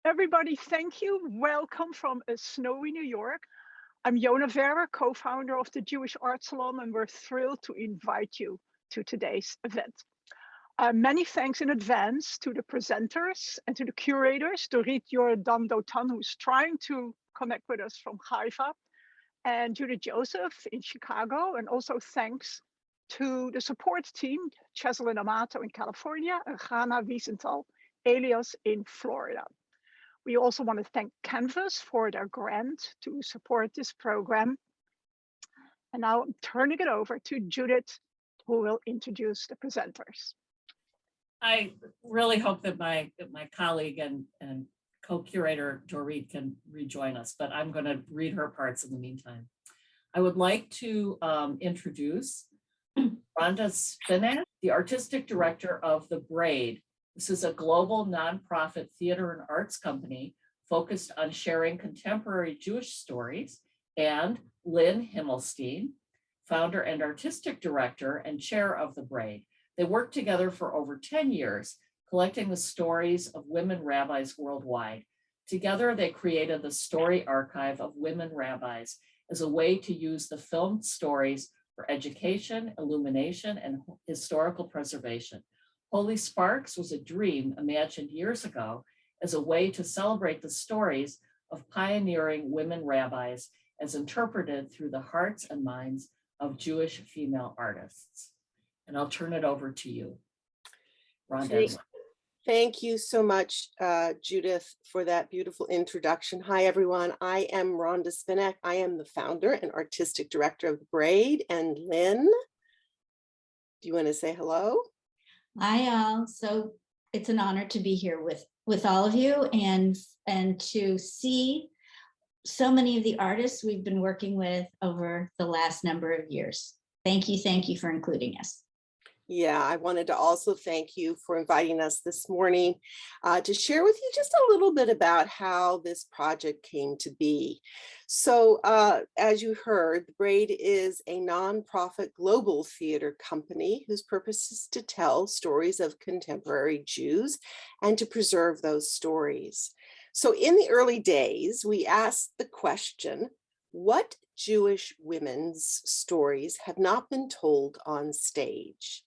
Everybody, thank you. Welcome from a snowy New York. I'm Yona Verwer, co-founder of the Jewish Art Salon, and we're thrilled to invite you to today's event. Many thanks in advance to the presenters and to the curators, Dorit, Dotan, who's trying to connect with us from Haifa, and Judy Joseph in Chicago, and also thanks to the support team, Cheslin Amato in California, and Ghana Wiesenthal Elias in Florida. We also want to thank Canvas for their grant to support this program. And now I'm turning it over to Judith, who will introduce the presenters. I really hope that my colleague and co-curator Dorit can rejoin us, but I'm going to read her parts in the meantime. I would like to introduce Rhonda Spinec, the artistic director of The Braid. This is a global nonprofit theater and arts company focused on sharing contemporary Jewish stories, and Lynn Himmelstein, founder and artistic director and chair of The Braid. They worked together for over 10 years, collecting the stories of women rabbis worldwide. Together, they created the Story Archive of Women Rabbis as a way to use the filmed stories for education, illumination, and historical preservation. Holy Sparks was a dream imagined years ago as a way to celebrate the stories of pioneering women rabbis as interpreted through the hearts and minds of Jewish female artists. And I'll turn it over to you, Rhonda. Thank you so much, Judith, for that beautiful introduction. Hi, everyone. I am Rhonda Spinec. I am the founder and artistic director of The Braid. And Lynn, do you want to say hello? Hi, all. So it's an honor to be here with all of you and to see so many of the artists we've been working with over the last number of years. Thank you for including us. Yeah, I wanted to also thank you for inviting us this morning to share with you just a little bit about how this project came to be. So as you heard, The Braid is a nonprofit global theater company whose purpose is to tell stories of contemporary Jews and to preserve those stories. So in the early days, we asked the question, what Jewish women's stories have not been told on stage?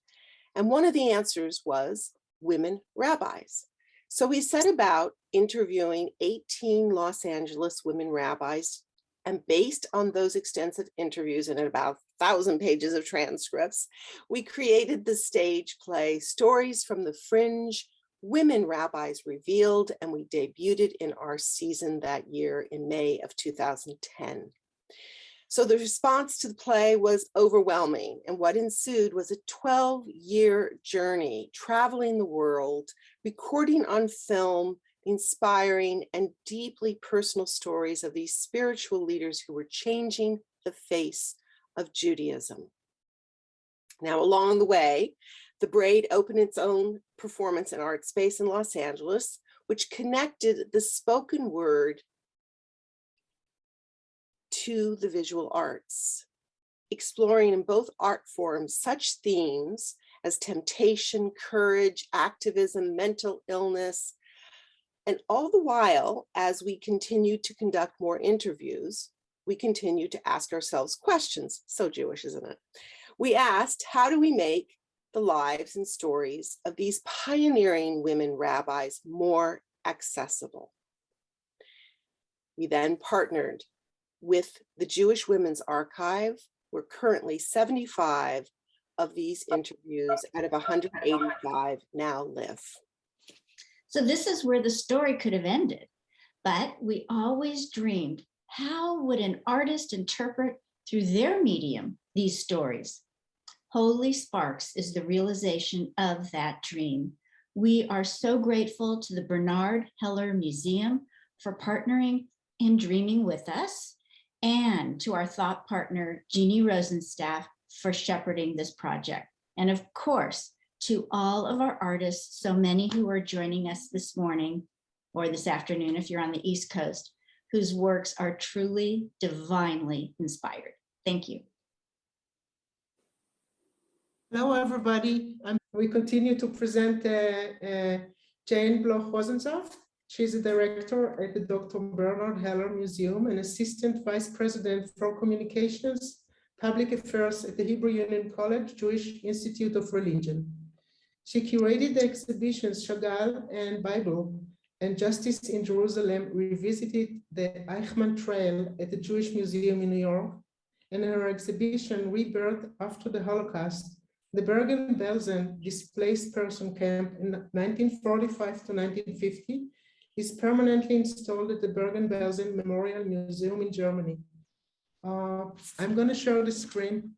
And one of the answers was women rabbis. So we set about interviewing 18 Los Angeles women rabbis, and based on those extensive interviews and about 1,000 pages of transcripts, we created the stage play Stories from the Fringe, Women Rabbis Revealed, and we debuted it in our season that year in May of 2010. So the response to the play was overwhelming, and what ensued was a 12-year journey traveling the world, recording on film inspiring and deeply personal stories of these spiritual leaders who were changing the face of Judaism. Now, along the way, The Braid opened its own performance and art space in Los Angeles, which connected the spoken word to the visual arts, exploring in both art forms such themes as temptation, courage, activism, mental illness, and all the while, as we continue to conduct more interviews, we continue to ask ourselves questions. So Jewish, isn't it? We asked, how do we make the lives and stories of these pioneering women rabbis more accessible? We then partnered with the Jewish Women's Archive, where currently 75 of these interviews out of 185 now live. So this is where the story could have ended, but we always dreamed, how would an artist interpret through their medium these stories? Holy Sparks is the realization of that dream. We are so grateful to the Bernard Heller Museum for partnering and dreaming with us, and to our thought partner, Jeannie Rosensaft, for shepherding this project. And of course, to all of our artists, so many who are joining us this morning or this afternoon, if you're on the East Coast, whose works are truly divinely inspired. Thank you. Hello, everybody. We continue to present Jane Bloch Rosensaft. She's a director at the Dr. Bernard Heller Museum and assistant vice president for communications, public affairs at the Hebrew Union College Jewish Institute of Religion. She curated the exhibitions Chagall and Bible and Justice in Jerusalem, revisited the Eichmann Trail at the Jewish Museum in New York, and her exhibition Rebirth After the Holocaust, the Bergen-Belsen Displaced Person Camp in 1945 to 1950, is permanently installed at the Bergen-Belsen Memorial Museum in Germany. I'm going to share the screen.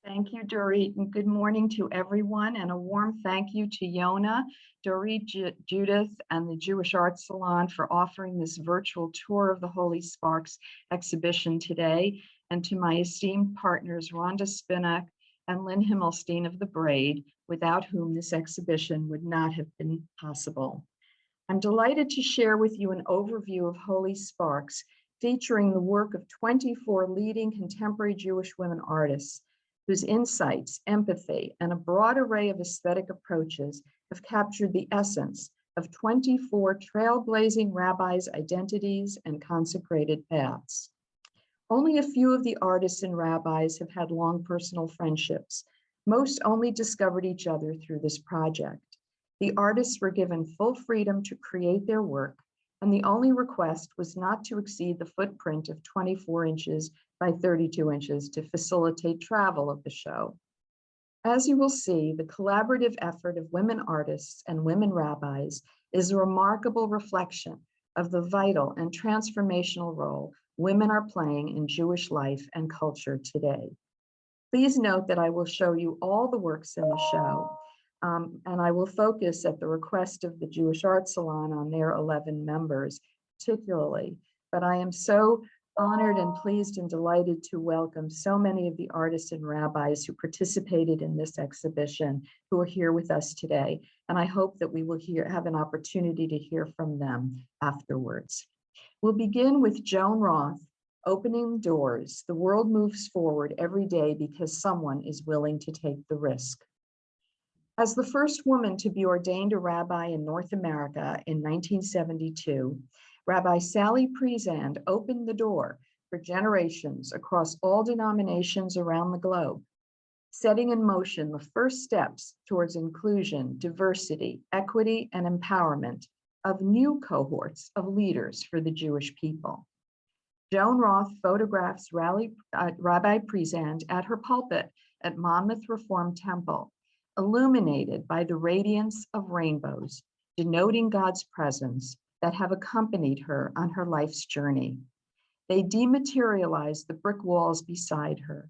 Thank you, Dorit, and good morning to everyone, and a warm thank you to Yona, Dorit, Judith, and the Jewish Art Salon for offering this virtual tour of the Holy Sparks exhibition today, and to my esteemed partners, Rhonda Spinec and Lynn Himmelstein of The Braid, without whom this exhibition would not have been possible. I'm delighted to share with you an overview of Holy Sparks, featuring the work of 24 leading contemporary Jewish women artists, whose insights, empathy, and a broad array of aesthetic approaches have captured the essence of 24 trailblazing rabbis' identities and consecrated paths. Only a few of the artists and rabbis have had long personal friendships. Most only discovered each other through this project. The artists were given full freedom to create their work, and the only request was not to exceed the footprint of 24 inches by 32 inches to facilitate travel of the show. As you will see, the collaborative effort of women artists and women rabbis is a remarkable reflection of the vital and transformational role women are playing in Jewish life and culture today. Please note that I will show you all the works in the show, and I will focus at the request of the Jewish Art Salon on their 11 members particularly, but I am so honored and pleased and delighted to welcome so many of the artists and rabbis who participated in this exhibition who are here with us today. And I hope that we will have an opportunity to hear from them afterwards. We'll begin with Joan Roth, Opening Doors. The world moves forward every day because someone is willing to take the risk. As the first woman to be ordained a rabbi in North America in 1972, Rabbi Sally Priesand opened the door for generations across all denominations around the globe, setting in motion the first steps towards inclusion, diversity, equity, and empowerment of new cohorts of leaders for the Jewish people. Joan Roth photographs Rabbi Priesand at her pulpit at Monmouth Reformed Temple, illuminated by the radiance of rainbows, denoting God's presence that have accompanied her on her life's journey. They dematerialize the brick walls beside her,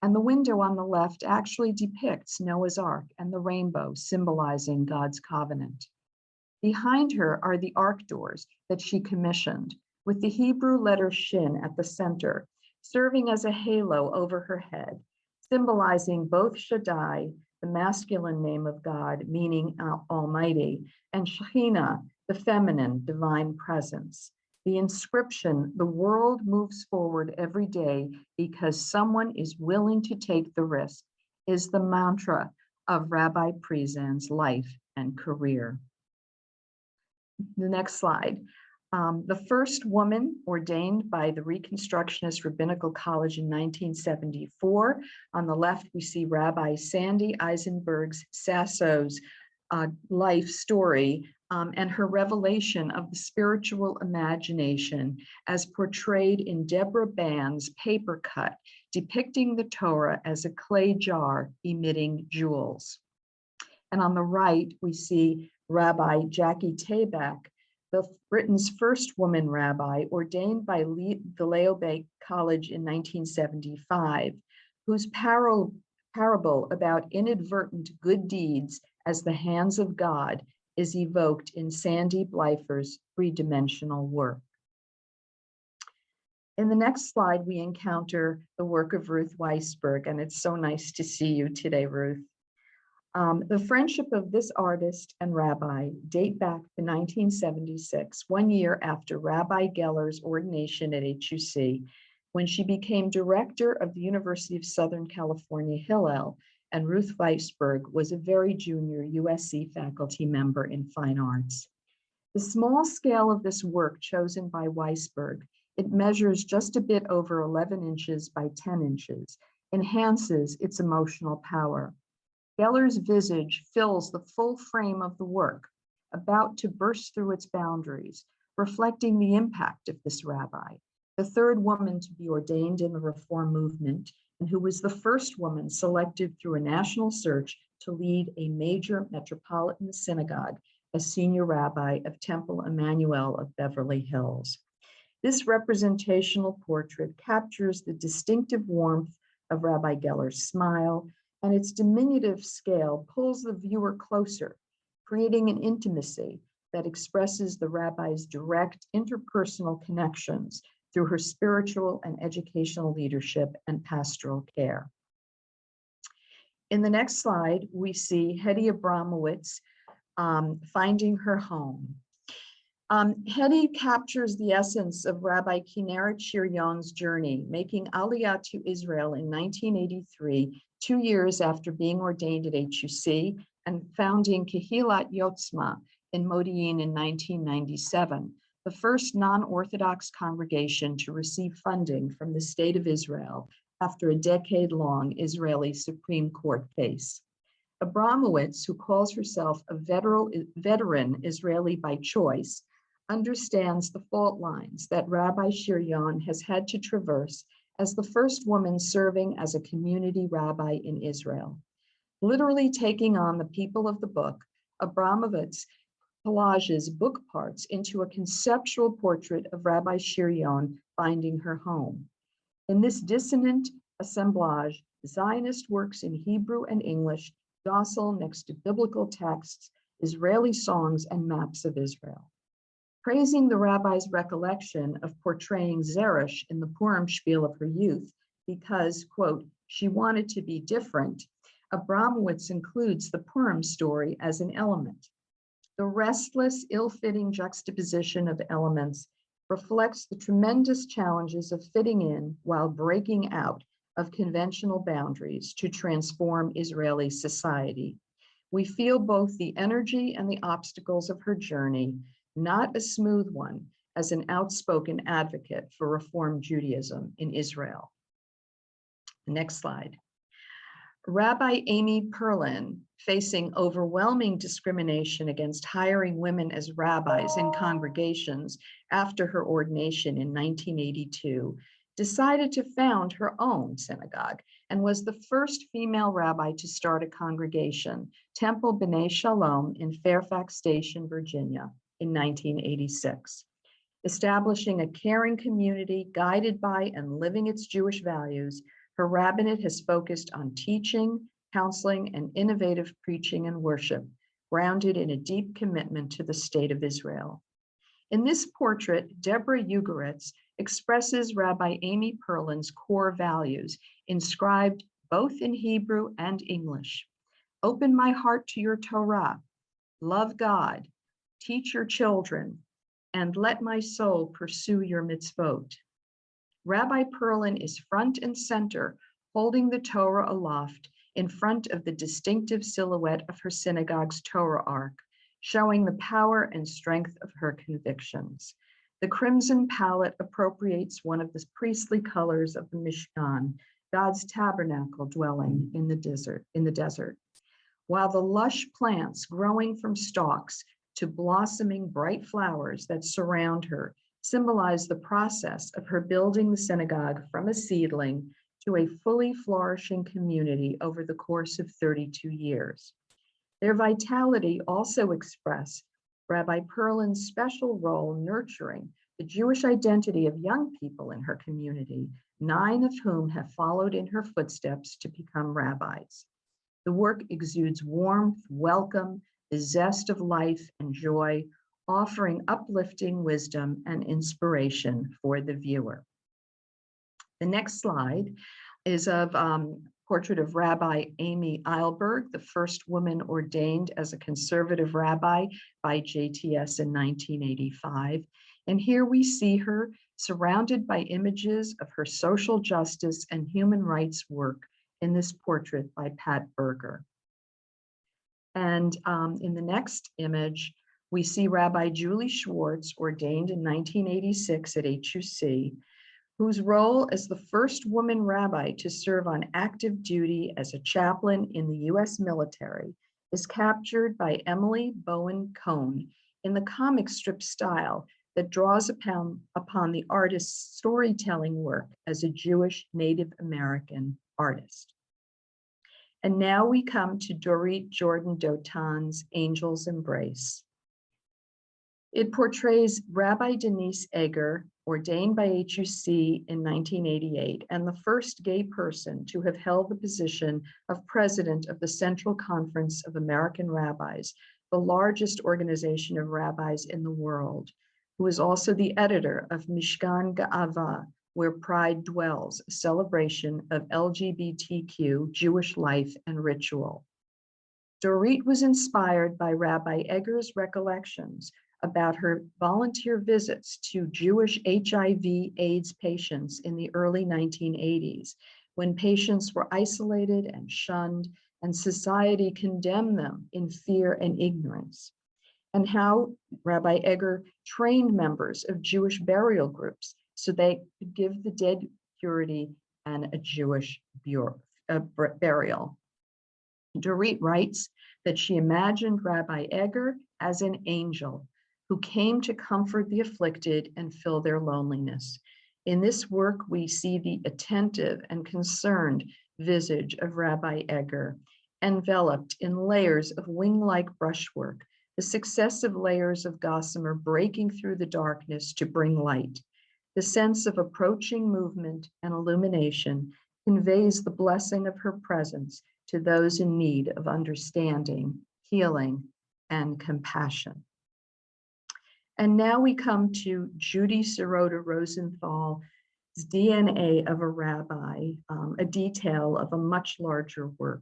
and the window on the left actually depicts Noah's Ark and the rainbow symbolizing God's covenant. Behind her are the ark doors that she commissioned, with the Hebrew letter Shin at the center, serving as a halo over her head, symbolizing both Shaddai, the masculine name of God, meaning Almighty, and Shekhinah, the feminine divine presence. The inscription, "The world moves forward every day because someone is willing to take the risk," is the mantra of Rabbi Priesand's life and career. The next slide. The first woman ordained by the Reconstructionist Rabbinical College in 1974. On the left, we see Rabbi Sandy Eisenberg's Sasso's life story and her revelation of the spiritual imagination as portrayed in Deborah Band's paper cut, depicting the Torah as a clay jar emitting jewels. And on the right, we see Rabbi Jackie Tabak, Britain's first woman rabbi, ordained by the Laobé College in 1975, whose parable about inadvertent good deeds as the hands of God is evoked in Sandy Bleifer's three-dimensional work. In the next slide, we encounter the work of Ruth Weisberg, and it's so nice to see you today, Ruth. The friendship of this artist and rabbi date back to 1976, 1 year after Rabbi Geller's ordination at HUC, when she became director of the University of Southern California, Hillel, and Ruth Weisberg was a very junior USC faculty member in fine arts. The small scale of this work chosen by Weisberg, it measures just a bit over 11 inches by 10 inches, enhances its emotional power. Geller's visage fills the full frame of the work, about to burst through its boundaries, reflecting the impact of this rabbi, the third woman to be ordained in the Reform movement, and who was the first woman selected through a national search to lead a major metropolitan synagogue as senior rabbi of Temple Emmanuel of Beverly Hills. This representational portrait captures the distinctive warmth of Rabbi Geller's smile, and its diminutive scale pulls the viewer closer, creating an intimacy that expresses the rabbi's direct interpersonal connections through her spiritual and educational leadership and pastoral care. In the next slide, we see Hedy Abramowitz finding her home. Heddy captures the essence of Rabbi Kinneret Shir-Yon's journey, making Aliyah to Israel in 1983, 2 years after being ordained at HUC, and founding Kehilat Yotzma in Modi'in in 1997, the first non-Orthodox congregation to receive funding from the State of Israel after a decade-long Israeli Supreme Court case. Abramowitz, who calls herself a veteran Israeli by choice, understands the fault lines that Rabbi Shir-Yon has had to traverse as the first woman serving as a community rabbi in Israel. Literally taking on the people of the book, Abramowitz collages book parts into a conceptual portrait of Rabbi Shir-Yon finding her home. In this dissonant assemblage, Zionist works in Hebrew and English, docile next to biblical texts, Israeli songs, and maps of Israel. Praising the rabbi's recollection of portraying Zeresh in the Purim spiel of her youth because, quote, she wanted to be different, Abramowitz includes the Purim story as an element. The restless, ill-fitting juxtaposition of elements reflects the tremendous challenges of fitting in while breaking out of conventional boundaries to transform Israeli society. We feel both the energy and the obstacles of her journey, not a smooth one, as an outspoken advocate for Reform Judaism in Israel. Next slide. Rabbi Amy Perl, facing overwhelming discrimination against hiring women as rabbis in congregations after her ordination in 1982, decided to found her own synagogue and was the first female rabbi to start a congregation, Temple B'nai Shalom in Fairfax Station, Virginia, in 1986. Establishing a caring community guided by and living its Jewish values, her rabbinate has focused on teaching, counseling, and innovative preaching and worship, grounded in a deep commitment to the State of Israel. In this portrait, Deborah Ugoretz expresses Rabbi Amy Perlin's core values, inscribed both in Hebrew and English. Open my heart to your Torah, love God, teach your children, and let my soul pursue your mitzvot. Rabbi Perlin is front and center, holding the Torah aloft in front of the distinctive silhouette of her synagogue's Torah ark, showing the power and strength of her convictions. The crimson palette appropriates one of the priestly colors of the Mishkan, God's tabernacle dwelling in the desert. While the lush plants growing from stalks to blossoming bright flowers that surround her symbolize the process of her building the synagogue from a seedling to a fully flourishing community over the course of 32 years. Their vitality also express Rabbi Perlin's special role nurturing the Jewish identity of young people in her community, 9 of whom have followed in her footsteps to become rabbis. The work exudes warmth, welcome, the zest of life and joy, offering uplifting wisdom and inspiration for the viewer. The next slide is of portrait of Rabbi Amy Eilberg, the first woman ordained as a conservative rabbi by JTS in 1985. And here we see her surrounded by images of her social justice and human rights work in this portrait by Pat Berger. And in the next image, We see Rabbi Julie Schwartz, ordained in 1986 at HUC, whose role as the first woman rabbi to serve on active duty as a chaplain in the US military is captured by Emily Bowen Cohn in the comic strip style that draws upon the artist's storytelling work as a Jewish Native American artist. And now we come to Dorit Jordan Dotan's Angel's Embrace. It portrays Rabbi Denise Egger, ordained by HUC in 1988, and the first gay person to have held the position of president of the Central Conference of American Rabbis, the largest organization of rabbis in the world, who is also the editor of Mishkan Ga'ava, Where Pride Dwells, a celebration of LGBTQ Jewish life and ritual. Dorit was inspired by Rabbi Egger's recollections about her volunteer visits to Jewish HIV/AIDS patients in the early 1980s, when patients were isolated and shunned, and society condemned them in fear and ignorance, and how Rabbi Egger trained members of Jewish burial groups so they could give the dead purity and a Jewish burial. Dorit writes that she imagined Rabbi Egger as an angel who came to comfort the afflicted and fill their loneliness. In this work, we see the attentive and concerned visage of Rabbi Egger, enveloped in layers of wing-like brushwork, the successive layers of gossamer breaking through the darkness to bring light. The sense of approaching movement and illumination conveys the blessing of her presence to those in need of understanding, healing, and compassion. And now we come to Judy Sirota Rosenthal's DNA of a Rabbi, a detail of a much larger work.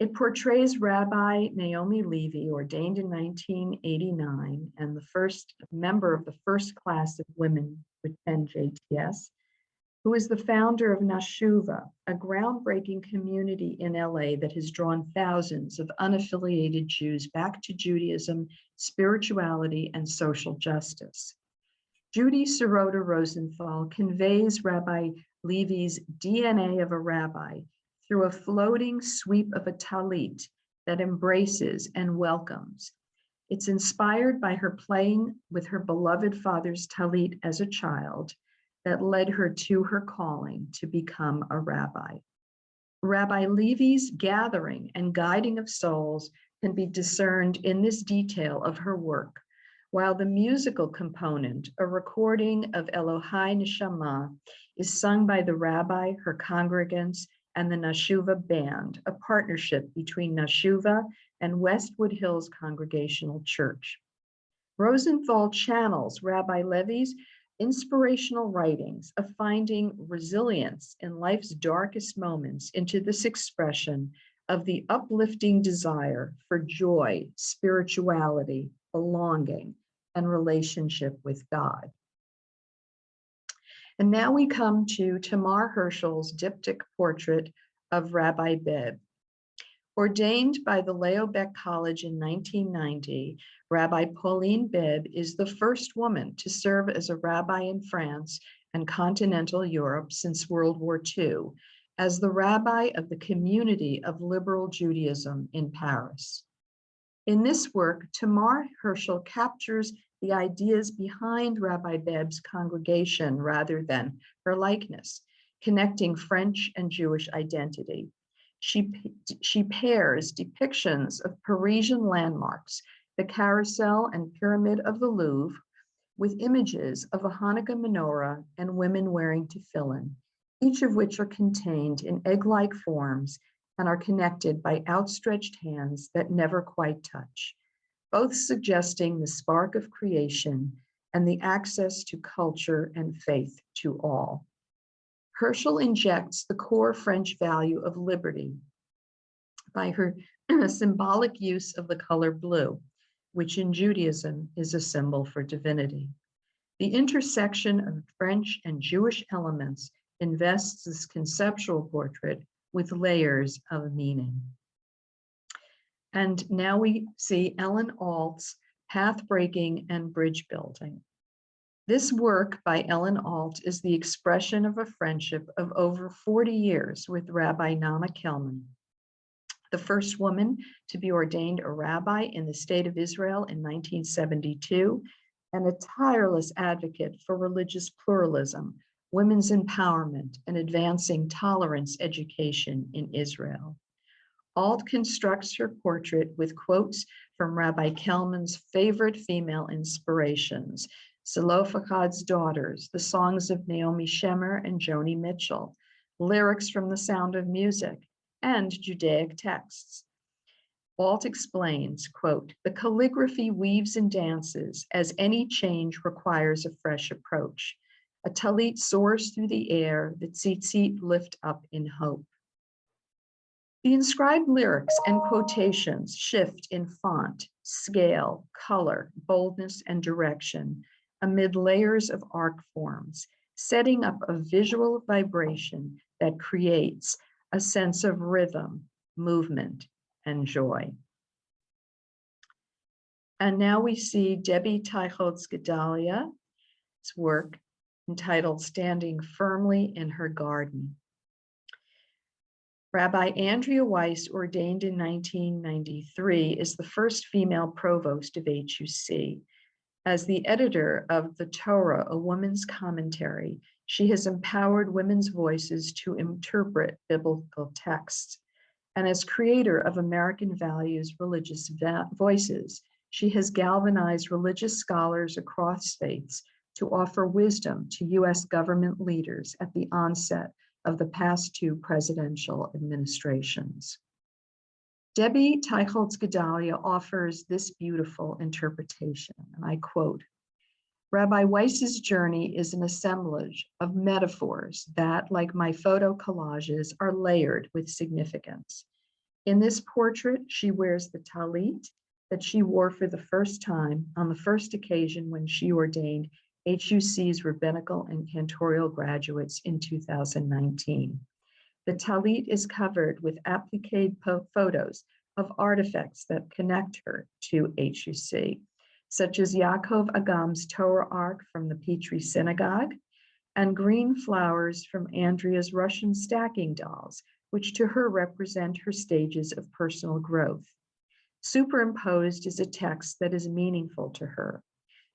It portrays Rabbi Naomi Levy, ordained in 1989, and the first member of the first class of women to attend JTS, who is the founder of Nashuva, a groundbreaking community in LA that has drawn thousands of unaffiliated Jews back to Judaism, spirituality, and social justice. Judy Sirota Rosenthal conveys Rabbi Levy's DNA of a rabbi through a floating sweep of a talit that embraces and welcomes. It's inspired by her playing with her beloved father's talit as a child that led her to her calling to become a rabbi. Rabbi Levy's gathering and guiding of souls can be discerned in this detail of her work, while the musical component, a recording of Elohai Neshama, is sung by the rabbi, her congregants, and the Nashuva Band, a partnership between Nashuva and Westwood Hills Congregational Church. Rosenthal channels Rabbi Levy's inspirational writings of finding resilience in life's darkest moments into this expression of the uplifting desire for joy, spirituality, belonging, and relationship with God. And now we come to Tamar Hirschl's diptych portrait of Rabbi Beb. Ordained by the Leo Beck College in 1990, Rabbi Pauline Beb is the first woman to serve as a rabbi in France and continental Europe since World War II, as the rabbi of the community of liberal Judaism in Paris. In this work, Tamar Hirschl captures the ideas behind Rabbi Beb's congregation rather than her likeness, connecting French and Jewish identity. She pairs depictions of Parisian landmarks, the Carousel and Pyramid of the Louvre, with images of a Hanukkah menorah and women wearing tefillin, each of which are contained in egg-like forms and are connected by outstretched hands that never quite touch, both suggesting the spark of creation and the access to culture and faith to all. Hirschl injects the core French value of liberty by her symbolic use of the color blue, which in Judaism is a symbol for divinity. The intersection of French and Jewish elements invests this conceptual portrait with layers of meaning. And now we see Ellen Alt's Path Breaking and Bridge Building. This work by Ellen Alt is the expression of a friendship of over 40 years with Rabbi Nama Kelman, the first woman to be ordained a rabbi in the state of Israel in 1972, and a tireless advocate for religious pluralism, women's empowerment, and advancing tolerance education in Israel. Alt constructs her portrait with quotes from Rabbi Kelman's favorite female inspirations, Zelophehad's Daughters, the songs of Naomi Shemer and Joni Mitchell, lyrics from The Sound of Music, and Judaic texts. Alt explains, quote, "The calligraphy weaves and dances as any change requires a fresh approach. A talit soars through the air, the tzitzit lift up in hope." The inscribed lyrics and quotations shift in font, scale, color, boldness, and direction amid layers of arc forms, setting up a visual vibration that creates a sense of rhythm, movement, and joy. And now we see Debbie Teicholz Guedalia's work entitled Standing Firmly in Her Garden. Rabbi Andrea Weiss, ordained in 1993, is the first female provost of HUC. As the editor of The Torah, a woman's commentary, she has empowered women's voices to interpret biblical texts. And as creator of American Values Religious Voices, she has galvanized religious scholars across faiths to offer wisdom to US government leaders at the onset of the past two presidential administrations. Debbie Teicholz Guedalia offers this beautiful interpretation, and I quote, "Rabbi Weiss's journey is an assemblage of metaphors that, like my photo collages, are layered with significance. In this portrait, she wears the talit that she wore for the first time on the first occasion when she ordained HUC's rabbinical and cantorial graduates in 2019. The talit is covered with applique photos of artifacts that connect her to HUC, such as Yaakov Agam's Torah Ark from the Petrie Synagogue, and green flowers from Andrea's Russian stacking dolls, which to her represent her stages of personal growth. Superimposed is a text that is meaningful to her.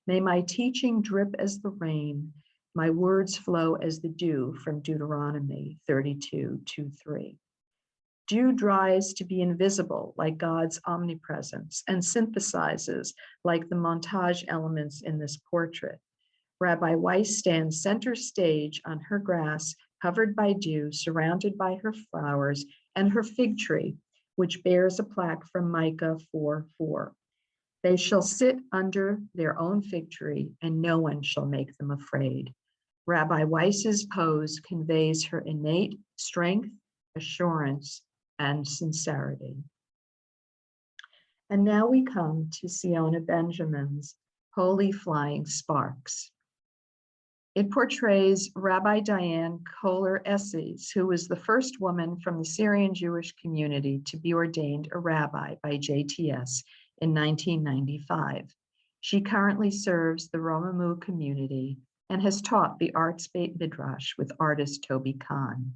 May my teaching drip as the rain, my words flow as the dew from Deuteronomy 32:2-3. Dew dries to be invisible like God's omnipresence and synthesizes like the montage elements in this portrait. Rabbi Weiss stands center stage on her grass, covered by dew, surrounded by her flowers and her fig tree, which bears a plaque from Micah 4:4. They shall sit under their own fig tree, and no one shall make them afraid. Rabbi Weiss's pose conveys her innate strength, assurance, and sincerity. And now we come to Siona Benjamin's Holy Flying Sparks. It portrays Rabbi Diane Kohler-Esses, who was the first woman from the Syrian Jewish community to be ordained a rabbi by JTS in 1995. She currently serves the Romamu community and has taught the Arts Beit Midrash with artist Toby Kahn.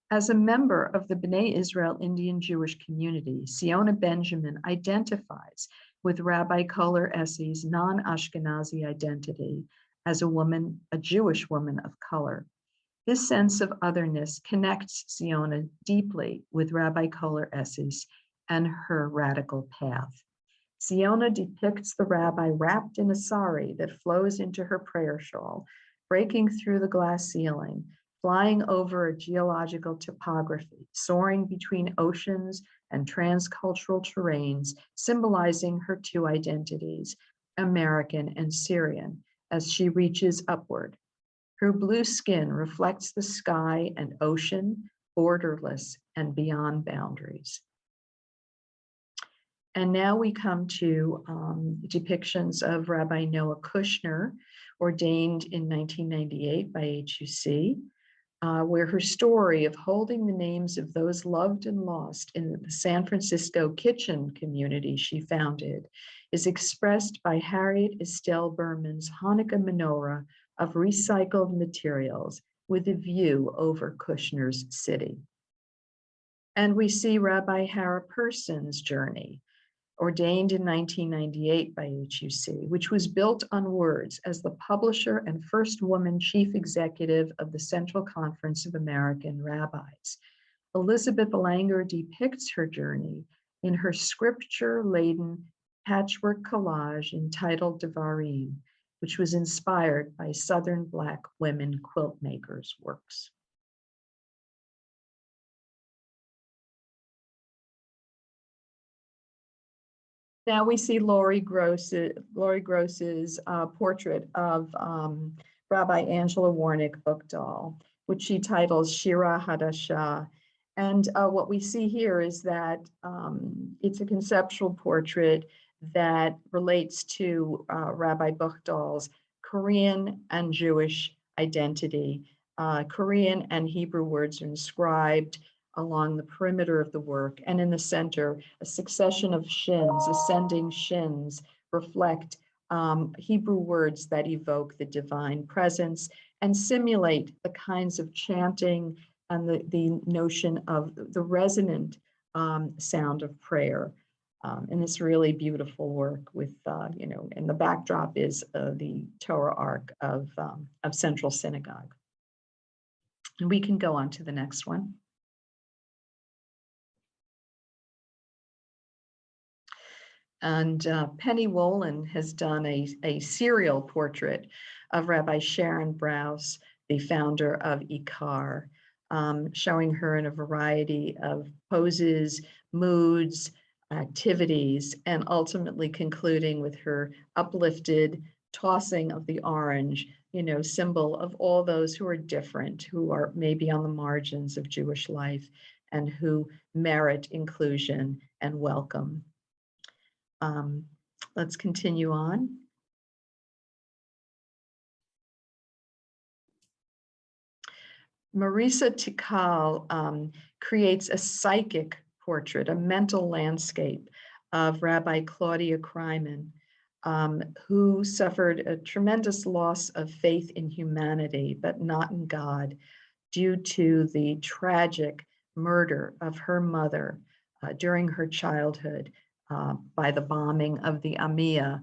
As a member of the B'nai Israel Indian Jewish community, Siona Benjamin identifies with Rabbi Kohler-Esses' non-Ashkenazi identity as a woman, a Jewish woman of color. This sense of otherness connects Siona deeply with Rabbi Kohler-Esses and her radical path. Siona depicts the rabbi wrapped in a sari that flows into her prayer shawl, breaking through the glass ceiling, flying over a geological topography, soaring between oceans and transcultural terrains, symbolizing her two identities, American and Syrian, as she reaches upward. Her blue skin reflects the sky and ocean, borderless and beyond boundaries. And now we come to depictions of Rabbi Noah Kushner, ordained in 1998 by HUC. where her story of holding the names of those loved and lost in the San Francisco kitchen community she founded is expressed by Harriet Estelle Berman's Hanukkah menorah of recycled materials with a view over Kushner's city. And we see Rabbi Hara Person's journey, ordained in 1998 by HUC, which was built on words as the publisher and first woman chief executive of the Central Conference of American Rabbis. Elizabeth Langer depicts her journey in her scripture-laden patchwork collage entitled Devarim, which was inspired by Southern Black women quilt makers' works. Now we see Laurie Gross's portrait of Rabbi Angela Warnick Buchdahl, which she titles Shira Hadashah. And what we see here is that it's a conceptual portrait that relates to Rabbi Buchdahl's Korean and Jewish identity. Korean and Hebrew words are inscribed along the perimeter of the work, and in the center, a succession of shins, ascending shins, reflect Hebrew words that evoke the divine presence and simulate the kinds of chanting and the notion of the resonant sound of prayer. In this really beautiful work with, and the backdrop is the Torah Ark of Central Synagogue. And we can go on to the next one. And Penny Wolin has done a serial portrait of Rabbi Sharon Brous, the founder of Ikar, showing her in a variety of poses, moods, activities, and ultimately concluding with her uplifted tossing of the orange, symbol of all those who are different, who are maybe on the margins of Jewish life and who merit inclusion and welcome. Let's continue on. Marisa Tikal creates a psychic portrait, a mental landscape of Rabbi Claudia Kryman, who suffered a tremendous loss of faith in humanity, but not in God, due to the tragic murder of her mother during her childhood by the bombing of the AMIA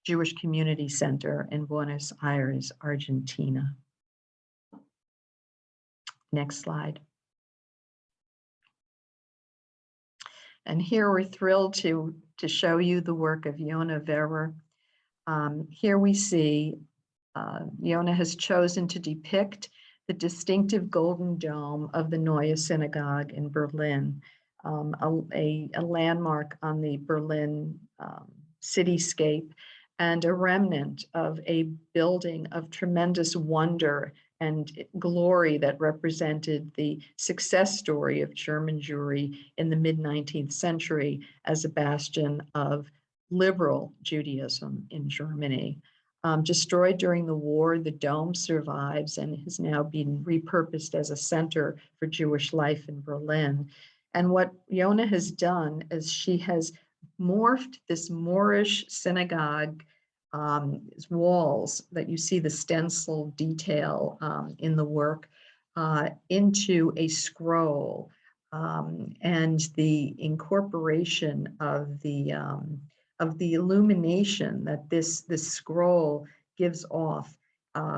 Jewish Community Center in Buenos Aires, Argentina. Next slide. And here we're thrilled to show you the work of Yona Verwer. Here we see Yona has chosen to depict the distinctive golden dome of the Neue Synagogue in Berlin, a landmark on the Berlin cityscape and a remnant of a building of tremendous wonder and glory that represented the success story of German Jewry in the mid-19th century as a bastion of liberal Judaism in Germany. Destroyed during the war, the dome survives and has now been repurposed as a center for Jewish life in Berlin. And what Yona has done is she has morphed this Moorish synagogue walls that you see the stencil detail in the work into a scroll, and the incorporation of the illumination that this scroll gives off,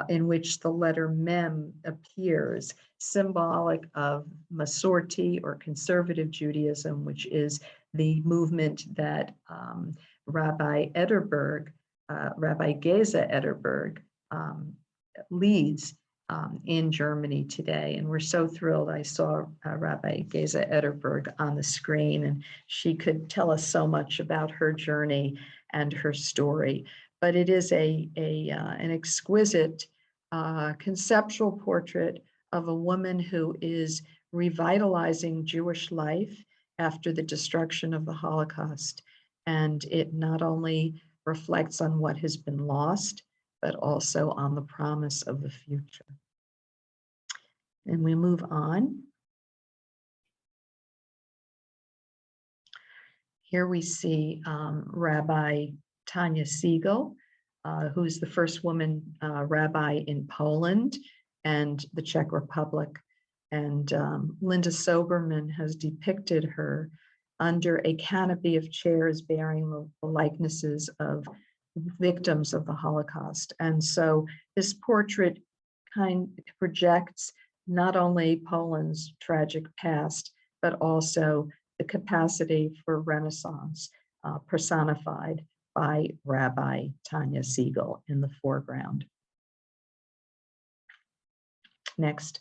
in which the letter Mem appears, symbolic of Masorti or conservative Judaism, which is the movement that Rabbi Geza Ederberg leads in Germany today. And we're so thrilled. I saw Rabbi Geza Ederberg on the screen, and she could tell us so much about her journey and her story. But it is an exquisite conceptual portrait of a woman who is revitalizing Jewish life after the destruction of the Holocaust. And it not only reflects on what has been lost, but also on the promise of the future. And we move on. Here we see Rabbi Tanya Siegel, who's the first woman rabbi in Poland and the Czech Republic. And Linda Soberman has depicted her under a canopy of chairs bearing the likenesses of victims of the Holocaust. And so this portrait projects not only Poland's tragic past, but also the capacity for Renaissance personified by Rabbi Tanya Siegel in the foreground. Next.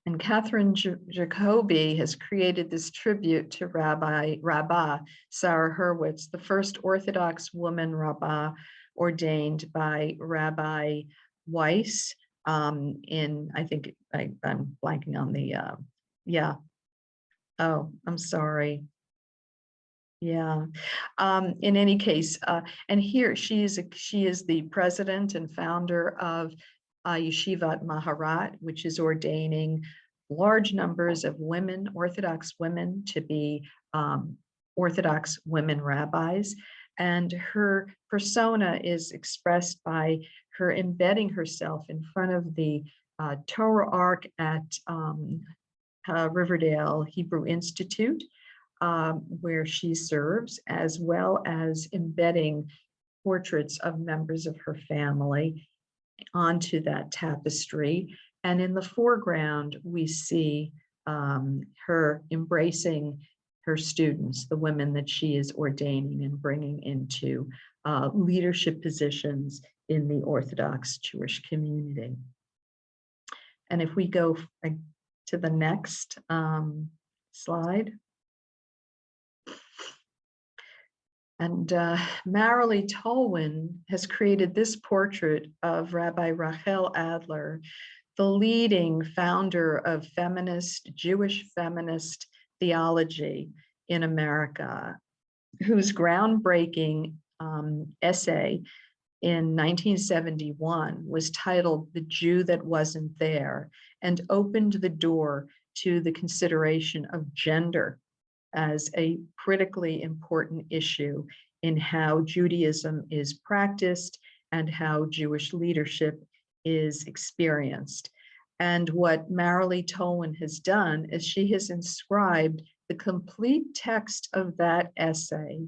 And Catherine Jacobi has created this tribute to Rabbah Sarah Hurwitz, the first Orthodox woman rabbah ordained by Rabbi Weiss in, I think, I'm blanking on the, yeah. Oh, I'm sorry. Yeah. In any case, and here she is the president and founder of Yeshivat Maharat, which is ordaining large numbers of women, Orthodox women, to be Orthodox women rabbis. And her persona is expressed by her embedding herself in front of the Torah Ark at Riverdale Hebrew Institute, where she serves, as well as embedding portraits of members of her family onto that tapestry. And in the foreground, we see her embracing her students, the women that she is ordaining and bringing into leadership positions in the Orthodox Jewish community. And if we go to the next slide. And Marilee Tolwin has created this portrait of Rabbi Rachel Adler, the leading founder of Jewish feminist theology in America, whose groundbreaking essay in 1971 was titled "The Jew That Wasn't There," and opened the door to the consideration of gender as a critically important issue in how Judaism is practiced and how Jewish leadership is experienced. And what Marilee Tolwin has done is she has inscribed the complete text of that essay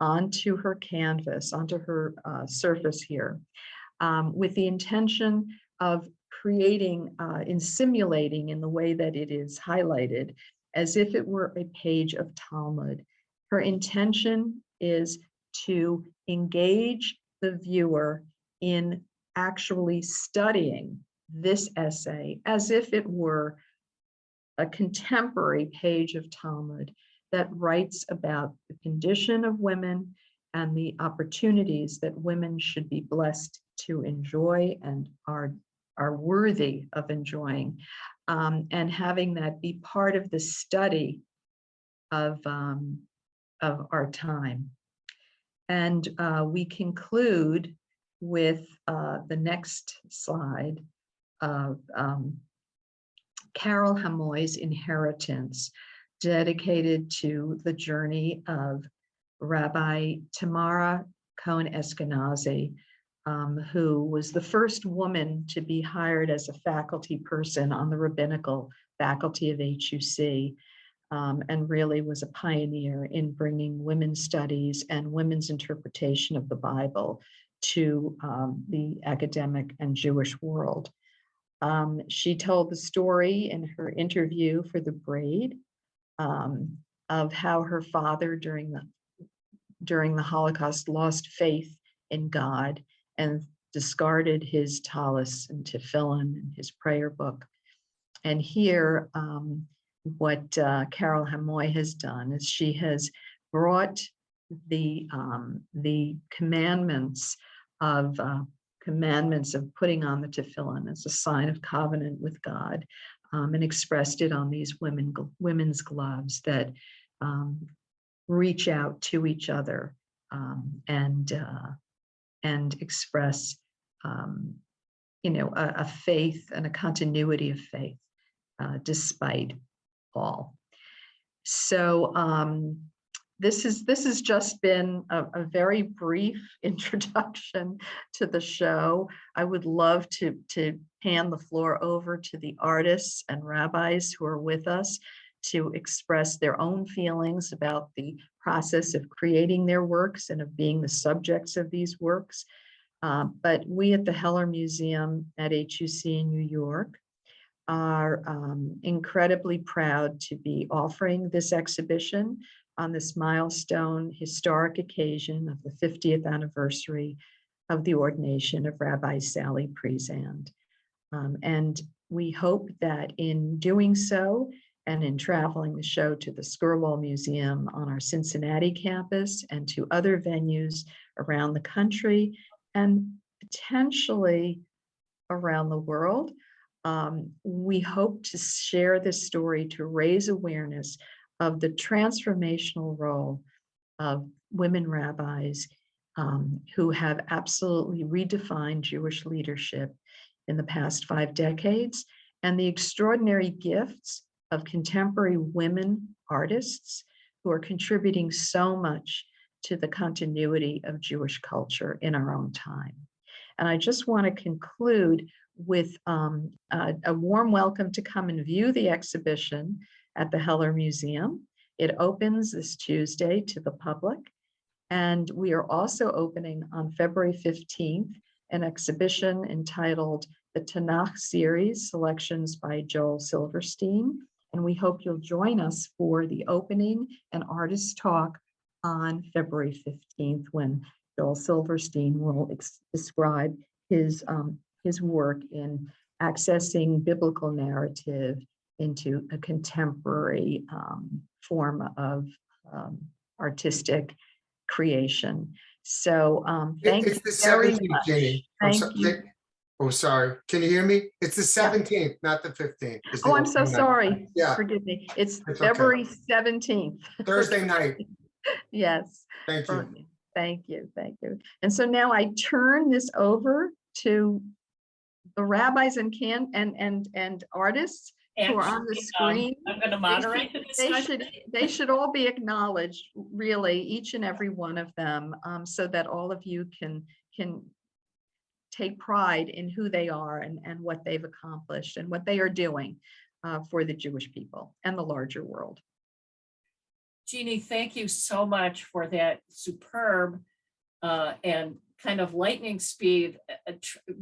onto her canvas, onto her surface here, with the intention of creating, simulating in the way that it is highlighted, as if it were a page of Talmud. Her intention is to engage the viewer in actually studying this essay as if it were a contemporary page of Talmud that writes about the condition of women and the opportunities that women should be blessed to enjoy and are worthy of enjoying, and having that be part of the study of our time. And we conclude with the next slide of Carol Hamoy's Inheritance, dedicated to the journey of Rabbi Tamar Cohen-Eskenazi, who was the first woman to be hired as a faculty person on the rabbinical faculty of HUC, and really was a pioneer in bringing women's studies and women's interpretation of the Bible to the academic and Jewish world. She told the story in her interview for The Braid of how her father during the Holocaust lost faith in God and discarded his tallis and tefillin and his prayer book. And here, what Carol Hamoy has done is she has brought the commandments of putting on the tefillin as a sign of covenant with God, and expressed it on these women's gloves that reach out to each other and express a faith and a continuity of faith despite all. So this has just been a very brief introduction to the show. I would love to hand the floor over to the artists and rabbis who are with us to express their own feelings about the process of creating their works and of being the subjects of these works. But we at the Heller Museum at HUC in New York are incredibly proud to be offering this exhibition on this milestone historic occasion of the 50th anniversary of the ordination of Rabbi Sally Priesand. And we hope that in doing so, and in traveling the show to the Skirball Museum on our Cincinnati campus and to other venues around the country and potentially around the world, we hope to share this story to raise awareness of the transformational role of women rabbis who have absolutely redefined Jewish leadership in the past 5 decades, and the extraordinary gifts of contemporary women artists who are contributing so much to the continuity of Jewish culture in our own time. And I just want to conclude with a warm welcome to come and view the exhibition at the Heller Museum. It opens this Tuesday to the public. And we are also opening on February 15th an exhibition entitled The Tanakh Series, Selections by Joel Silverstein. And we hope you'll join us for the opening and artist talk on February 15th, when Joel Silverstein will describe his work in accessing biblical narrative into a contemporary form of artistic creation. So thank you very much. Thank you. Oh, sorry. Can you hear me? It's the 17th, not the 15th. Oh, I'm so sorry. Yeah. Forgive me. It's okay. February 17th. Thursday night. Yes. Thank you. Thank you. Thank you. And so now I turn this over to the rabbis and artists who are on the screen. I'm going to moderate the discussion. They should all be acknowledged, really, each and every one of them, so that all of you can take pride in who they are and what they've accomplished and what they are doing for the Jewish people and the larger world. Jeannie, thank you so much for that superb and kind of lightning speed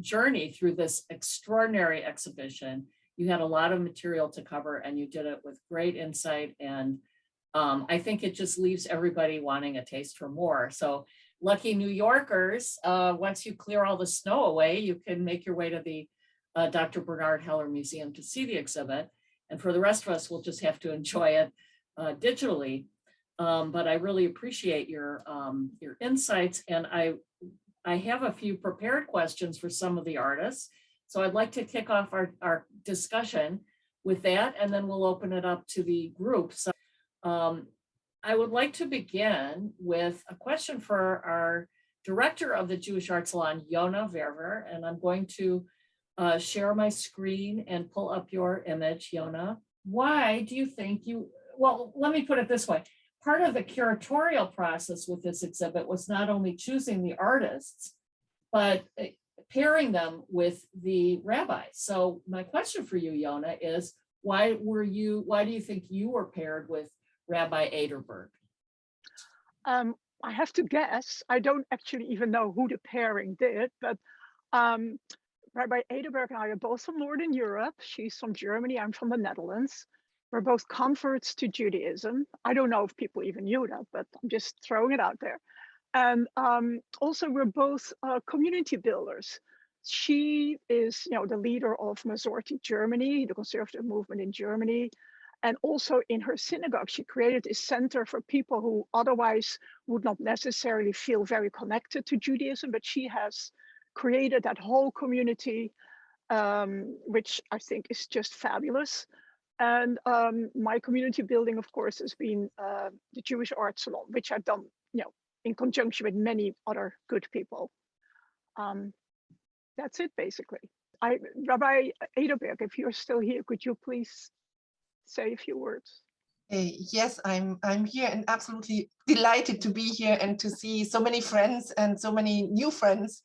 journey through this extraordinary exhibition. You had a lot of material to cover and you did it with great insight. And I think it just leaves everybody wanting a taste for more. So lucky New Yorkers, once you clear all the snow away, you can make your way to the Dr. Bernard Heller Museum to see the exhibit. And for the rest of us, we'll just have to enjoy it digitally. But I really appreciate your insights. And I have a few prepared questions for some of the artists. So I'd like to kick off our discussion with that, and then we'll open it up to the group. So I would like to begin with a question for our director of the Jewish Art Salon, Yona Verwer, and I'm going to share my screen and pull up your image, Yona. Why do you think well, let me put it this way. Part of the curatorial process with this exhibit was not only choosing the artists, but pairing them with the rabbis. So my question for you, Yona, is why do you think you were paired with Rabbi Abramowitz? I have to guess. I don't actually even know who the pairing did, but Rabbi Abramowitz and I are both from Northern Europe. She's from Germany, I'm from the Netherlands. We're both converts to Judaism. I don't know if people even knew that, but I'm just throwing it out there. And also we're both community builders. She is, the leader of Masorti Germany, the conservative movement in Germany. And also in her synagogue, she created a center for people who otherwise would not necessarily feel very connected to Judaism, but she has created that whole community, which I think is just fabulous. And my community building, of course, has been the Jewish Art Salon, which I've done, in conjunction with many other good people. That's it, basically. Rabbi Edelberg, if you're still here, could you please say a few words? Yes, I'm here and absolutely delighted to be here and to see so many friends and so many new friends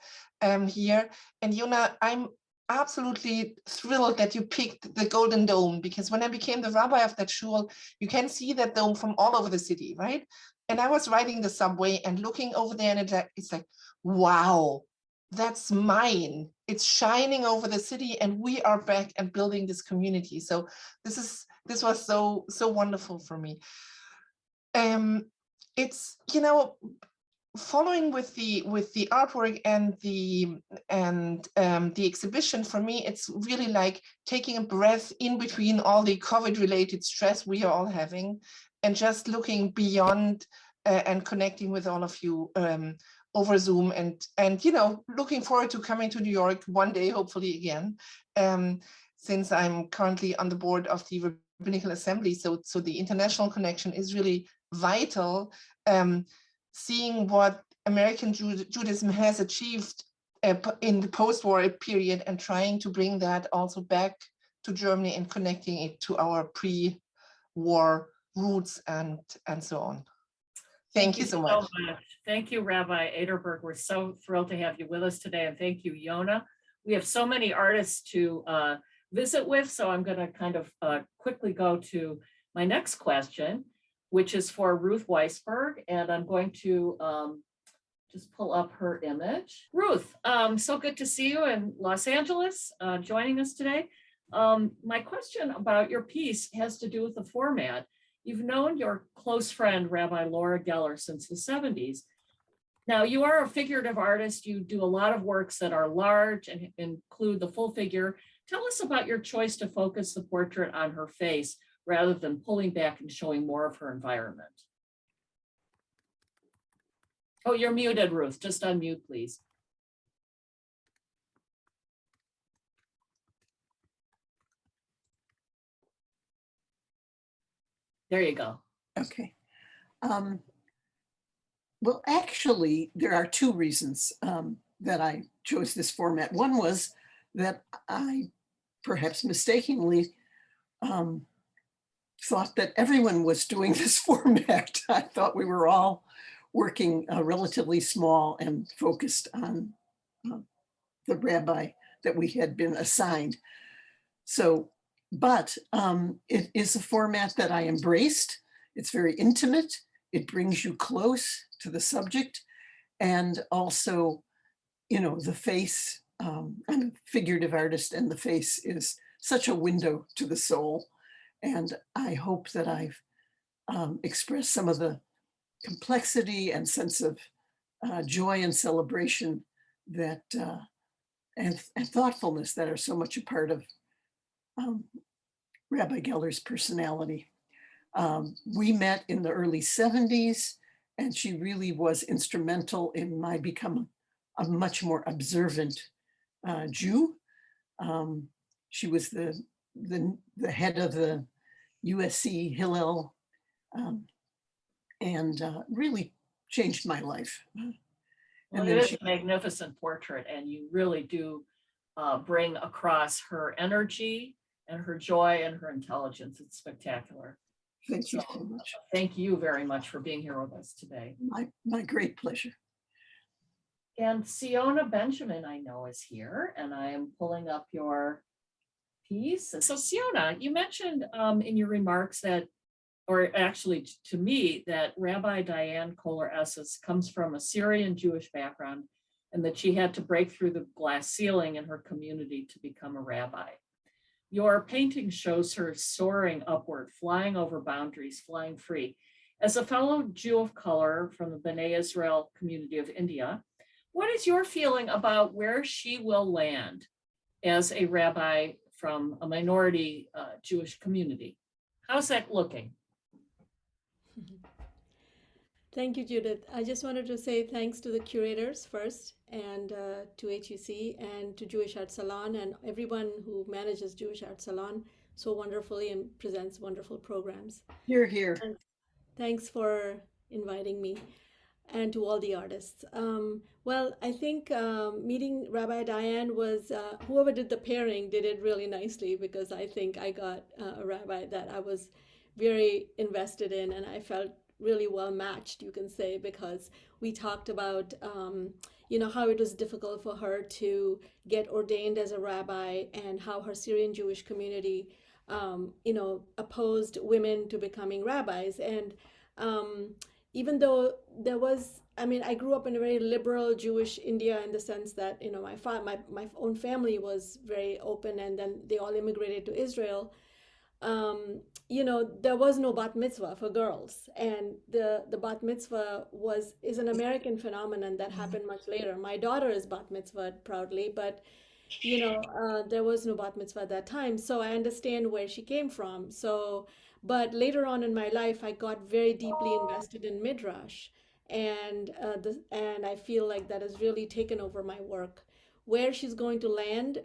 here. And Yona, I'm absolutely thrilled that you picked the Golden Dome, because when I became the rabbi of that shul, you can see that dome from all over the city, right? And I was riding the subway and looking over there, and it's like, wow, that's mine. It's shining over the city, and we are back and building this community. So this was so wonderful for me. It's, you know, following with the artwork and the exhibition, for me, it's really like taking a breath in between all the COVID-related stress we are all having, and just looking beyond and connecting with all of you over Zoom, and you know, looking forward to coming to New York one day, hopefully again, since I'm currently on the board of the Rabbinical Assembly. So the international connection is really vital. Seeing what American Judaism has achieved in the post-war period, and trying to bring that also back to Germany and connecting it to our pre-war roots and so on. Thank you so much. Thank you, Rabbi Edelberg. We're so thrilled to have you with us today. And thank you, Yona. We have so many artists to visit with, so I'm going to kind of quickly go to my next question, which is for Ruth Weisberg. And I'm going to just pull up her image. Ruth, so good to see you in Los Angeles, joining us today. My question about your piece has to do with the format. You've known your close friend, Rabbi Laura Geller, since the 70s. Now, you are a figurative artist. You do a lot of works that are large and include the full figure. Tell us about your choice to focus the portrait on her face rather than pulling back and showing more of her environment. Oh, you're muted, Ruth. Just unmute, please. There you go. Okay. Well, actually, there are two reasons that I chose this format. One was that I, perhaps mistakenly, thought that everyone was doing this format. I thought we were all working relatively small and focused on the rabbi that we had been assigned. So, but it is a format that I embraced. It's very intimate. It brings you close to the subject. And also, you know, the face, I'm a figurative artist, and the face is such a window to the soul. And I hope that I've expressed some of the complexity and sense of joy and celebration that, and thoughtfulness that are so much a part of Rabbi Geller's personality. We met in the early 70s, and she really was instrumental in my becoming a much more observant Jew. She was the head of the USC Hillel, and really changed my life. Well, it is a magnificent portrait, and you really do bring across her energy and her joy and her intelligence. It's spectacular. Thank you so much. Thank you very much for being here with us today. My great pleasure. And Siona Benjamin, I know, is here, and I am pulling up your piece. So Siona, you mentioned in your remarks that, or actually to me, that Rabbi Diane Kohler-Esses comes from a Syrian Jewish background, and that she had to break through the glass ceiling in her community to become a rabbi. Your painting shows her soaring upward, flying over boundaries, flying free. As a fellow Jew of color from the B'nai Israel community of India, what is your feeling about where she will land as a rabbi from a minority Jewish community? How's that looking? Thank you, Judith. I just wanted to say thanks to the curators first, and to HEC and to Jewish Art Salon and everyone who manages Jewish Art Salon so wonderfully and presents wonderful programs. You're here. And thanks for inviting me. and to all the artists. Well, I think meeting Rabbi Diane was, whoever did the pairing did it really nicely, because I think I got a rabbi that I was very invested in, and I felt really well matched, you can say, because we talked about how it was difficult for her to get ordained as a rabbi, and how her Syrian Jewish community opposed women to becoming rabbis. And even though there was, I grew up in a very liberal Jewish India, in the sense that my own family was very open, and then they all immigrated to Israel. There was no bat mitzvah for girls, and the bat mitzvah is an American phenomenon that happened much later. My daughter is bat mitzvah proudly, but there was no bat mitzvah at that time, so I understand where she came from. But later on in my life, I got very deeply invested in midrash, and I feel like that has really taken over my work. Where she's going to land,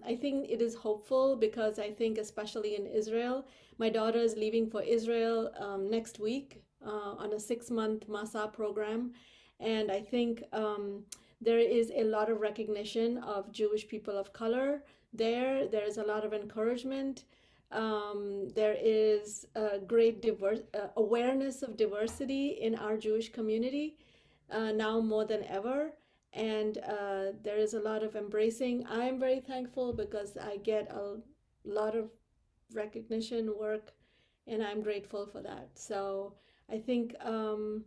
I think it is hopeful, because I think especially in Israel, my daughter is leaving for Israel next week on a 6-month Masa program. And I think there is a lot of recognition of Jewish people of color there. There is a lot of encouragement. There is a great awareness of diversity in our Jewish community now more than ever. And there is a lot of embracing. I'm very thankful, because I get a lot of recognition work, and I'm grateful for that. So I think I'm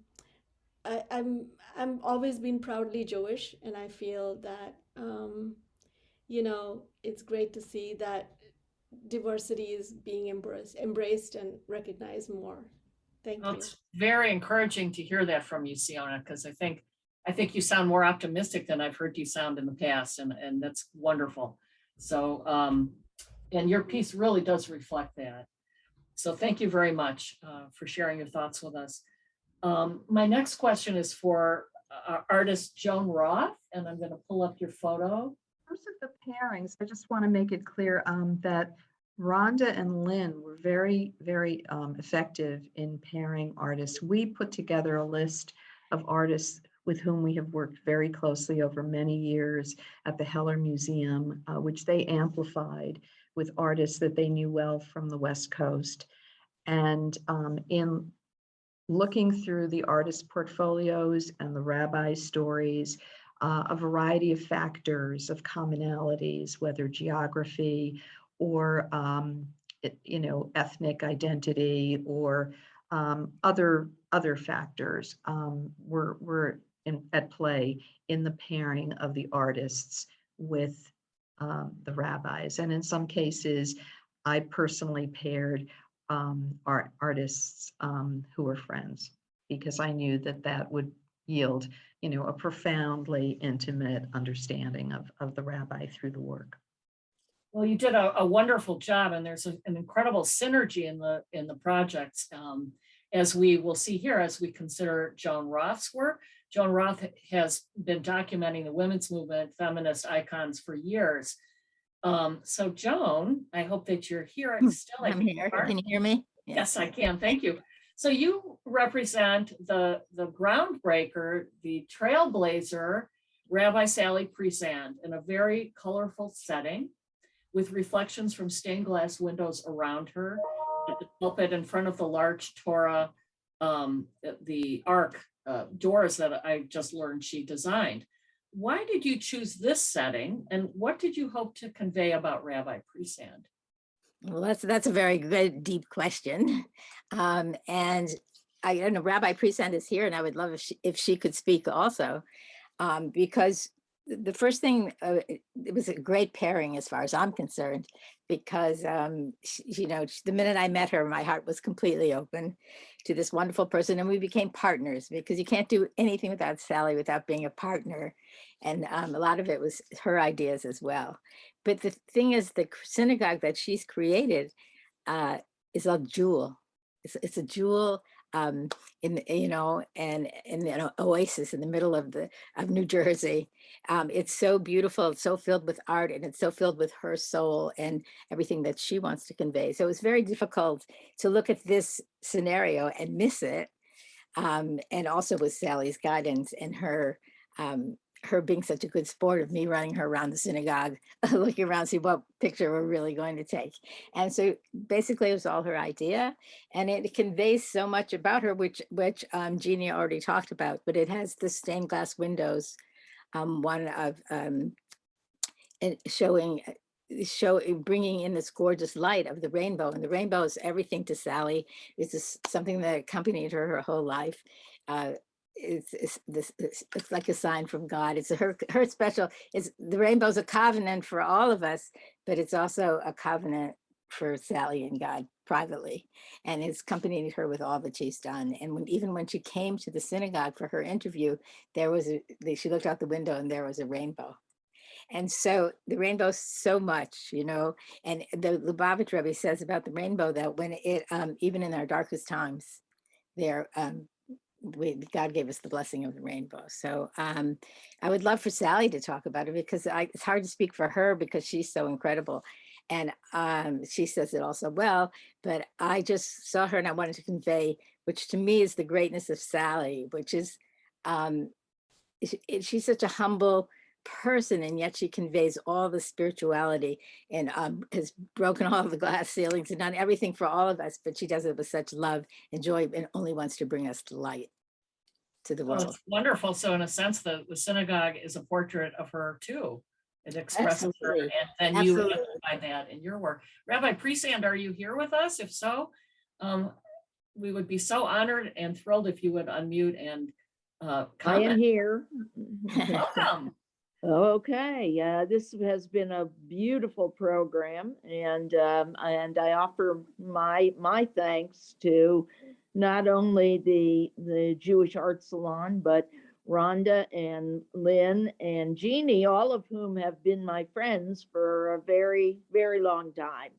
always been proudly Jewish, and I feel that it's great to see that diversity is being embraced and recognized more. Thank you. It's very encouraging to hear that from you, Siona, because I think you sound more optimistic than I've heard you sound in the past, and that's wonderful. So, and your piece really does reflect that. So thank you very much for sharing your thoughts with us. My next question is for artist Joan Roth, and I'm going to pull up your photo. In terms of the pairings, I just want to make it clear that Rhonda and Lynn were very, very effective in pairing artists. We put together a list of artists with whom we have worked very closely over many years at the Heller Museum, which they amplified with artists that they knew well from the West Coast. And in looking through the artist portfolios and the rabbi stories, a variety of factors of commonalities, whether geography or ethnic identity or other factors were at play in the pairing of the artists with the rabbis. And in some cases, I personally paired artists who were friends, because I knew that would yield, a profoundly intimate understanding of the rabbi through the work. Well, you did a wonderful job, and there's an incredible synergy in the projects, as we will see here as we consider Joan Roth's work. Joan Roth has been documenting the women's movement, feminist icons for years. So Joan, I hope that you're here. I'm here. Can you hear me? Yes, I can. Thank you. So you represent the groundbreaker, the trailblazer, Rabbi Sally Priesand, in a very colorful setting with reflections from stained glass windows around her, at the pulpit in front of the large Torah, the ark doors that I just learned she designed. Why did you choose this setting, and what did you hope to convey about Rabbi Priesand? Well, that's a very good, deep question. And I know Rabbi Priesand is here, and I would love if she could speak also, because the first thing, it was a great pairing as far as I'm concerned, because, the minute I met her, my heart was completely open to this wonderful person, and we became partners, because you can't do anything without Sally without being a partner. And a lot of it was her ideas as well. But the thing is, the synagogue that she's created is a jewel. It's a jewel in an oasis in the middle of New Jersey. It's so beautiful. It's so filled with art, and it's so filled with her soul and everything that she wants to convey. So it was very difficult to look at this scenario and miss it. and also with Sally's guidance and her being such a good sport of me running her around the synagogue, looking around, see what picture we're really going to take. And so basically it was all her idea, and it conveys so much about her, which Jeannie already talked about, but it has the stained glass windows, one of bringing in this gorgeous light of the rainbow. And the rainbow is everything to Sally. It's just something that accompanied her whole life. It's like a sign from God. It's her special. The rainbow's a covenant for all of us, but it's also a covenant for Sally and God privately, and it's accompanied her with all that she's done. And even when she came to the synagogue for her interview, she looked out the window and there was a rainbow. And so the rainbow so much, and the Lubavitch Rebbe says about the rainbow that when it, even in our darkest times, God gave us the blessing of the rainbow. So I would love for Sally to talk about it, because it's hard to speak for her because she's so incredible. And she says it also well, but I just saw her and I wanted to convey, which to me is the greatness of Sally, which is she's such a humble person, and yet she conveys all the spirituality and has broken all the glass ceilings and done everything for all of us, but she does it with such love and joy and only wants to bring us to light to the world. It's wonderful. So in a sense, the synagogue is a portrait of her too. It expresses Absolutely. her, and then you amplify that in your work. Rabbi Priesand, are you here with us? If so, we would be so honored and thrilled if you would unmute and comment. I am here. Welcome. Okay, this has been a beautiful program, and I offer my thanks to not only the Jewish Art Salon, but Rhonda and Lynn and Jeannie, all of whom have been my friends for a very, very long time.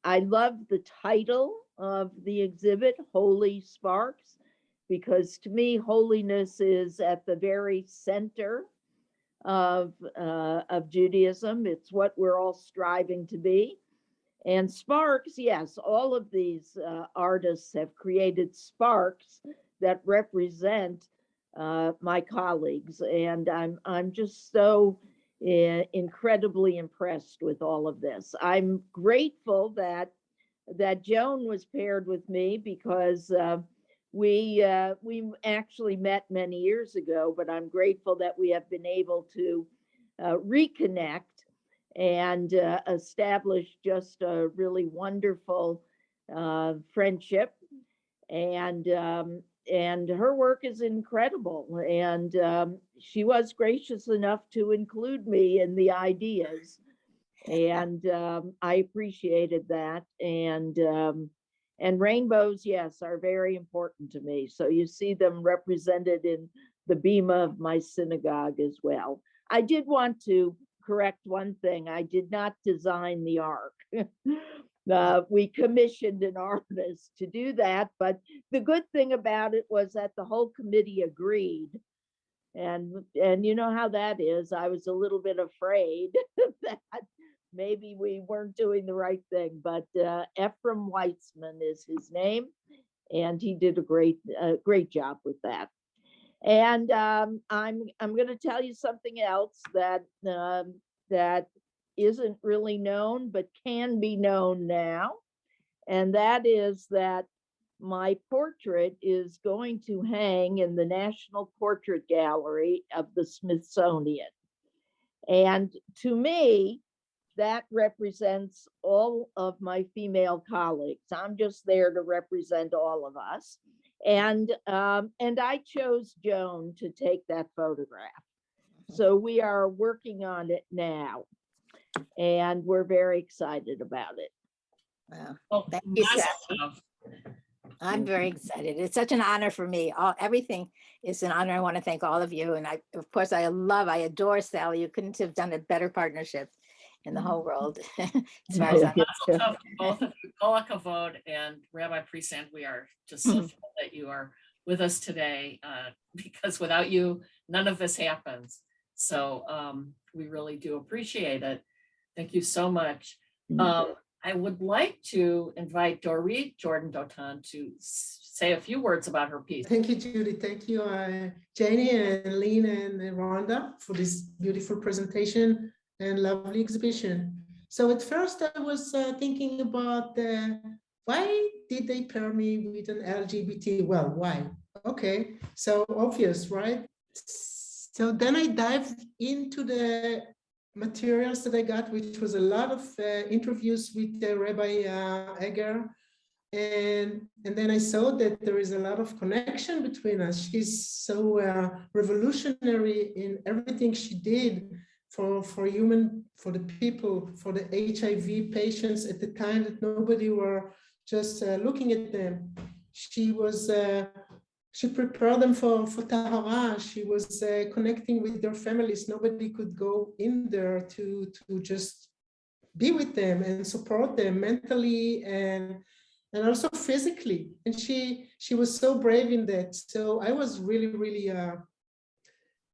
I love the title of the exhibit, Holy Sparks, because to me, holiness is at the very center of Judaism. It's what we're all striving to be. And sparks, yes, all of these artists have created sparks that represent my colleagues, and I'm just so incredibly impressed with all of this. I'm grateful that Joan was paired with me, because we actually met many years ago, but I'm grateful that we have been able to reconnect and establish just a really wonderful friendship. And her work is incredible. And she was gracious enough to include me in the ideas. And I appreciated that. And rainbows, yes, are very important to me. So you see them represented in the bima of my synagogue as well. I did want to correct one thing. I did not design the ark. We commissioned an artist to do that, but the good thing about it was that the whole committee agreed. And you know how that is. I was a little bit afraid that maybe we weren't doing the right thing, but Ephraim Weitzman is his name, and he did a great job with that. And I'm going to tell you something else that isn't really known, but can be known now. And that is that my portrait is going to hang in the National Portrait Gallery of the Smithsonian. And to me, that represents all of my female colleagues. I'm just there to represent all of us. And I chose Joan to take that photograph. So we are working on it now, and we're very excited about it. Wow. Well, Thank you, massive Sally. love. I'm very excited. It's such an honor for me. Everything is an honor. I want to thank all of you. And of course, I adore Sally. You couldn't have done a better partnership in the whole world. As far as I'm Mazel tov to both of you, Kol HaKavod and Rabbi Priesand. We are just so thrilled that you are with us today, because without you, none of this happens. So we really do appreciate it. Thank you so much. I would like to invite Dorit Jordan Dotan to say a few words about her piece. Thank you, Judy. Thank you, Janie and Lena and Rhonda for this beautiful presentation and lovely exhibition. So at first I was thinking about why did they pair me with an LGBT? Well, why? Okay, so obvious, right? So then I dived into the materials that I got, which was a lot of interviews with Rabbi Eger. And then I saw that there is a lot of connection between us. She's so revolutionary in everything she did for the people, for the HIV patients at the time that nobody were just looking at them. She was, she prepared them for Tahara. She was connecting with their families. Nobody could go in there to just be with them and support them mentally and also physically. And she was so brave in that. So I was really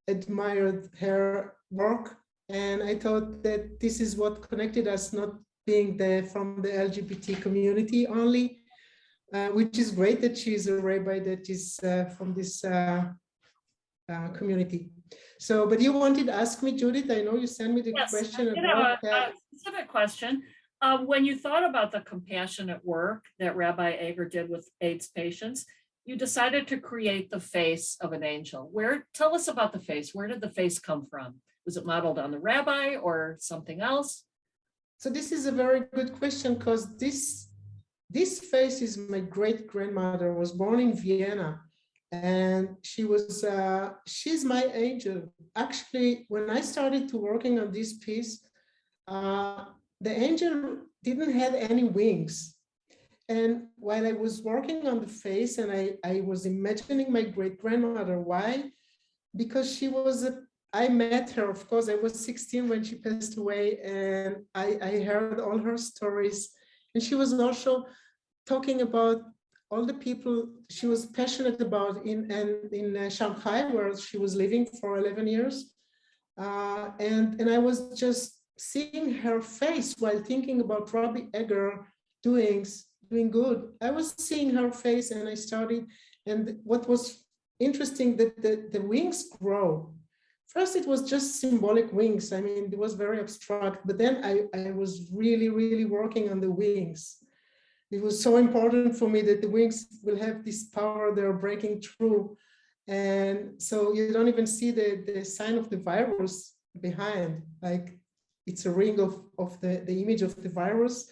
admired her work. And I thought that this is what connected us, not being from the LGBT community only, which is great that she's a rabbi that is from this community. So, but you wanted to ask me, Judith, I know you sent me the question about a specific question. When you thought about the compassionate work that Rabbi Eger did with AIDS patients, you decided to create the face of an angel. Tell us about the face. Where did the face come from? Was it modeled on the rabbi or something else? So this is a very good question, because this face is my great-grandmother, was born in Vienna, and she's my angel. Actually, when I started to working on this piece, the angel didn't have any wings. And while I was working on the face, and I was imagining my great-grandmother. Why? Because she was I met her, of course, I was 16 when she passed away, and I heard all her stories. And she was also talking about all the people she was passionate about in Shanghai, where she was living for 11 years. And I was just seeing her face while thinking about Rabbi Eger doing good. I was seeing her face, and I started, and what was interesting, that the wings grow. First, it was just symbolic wings. I mean, it was very abstract, but then I was really working on the wings. It was so important for me that the wings will have this power, they're breaking through. And so you don't even see the sign of the virus behind, like it's a ring of the image of the virus.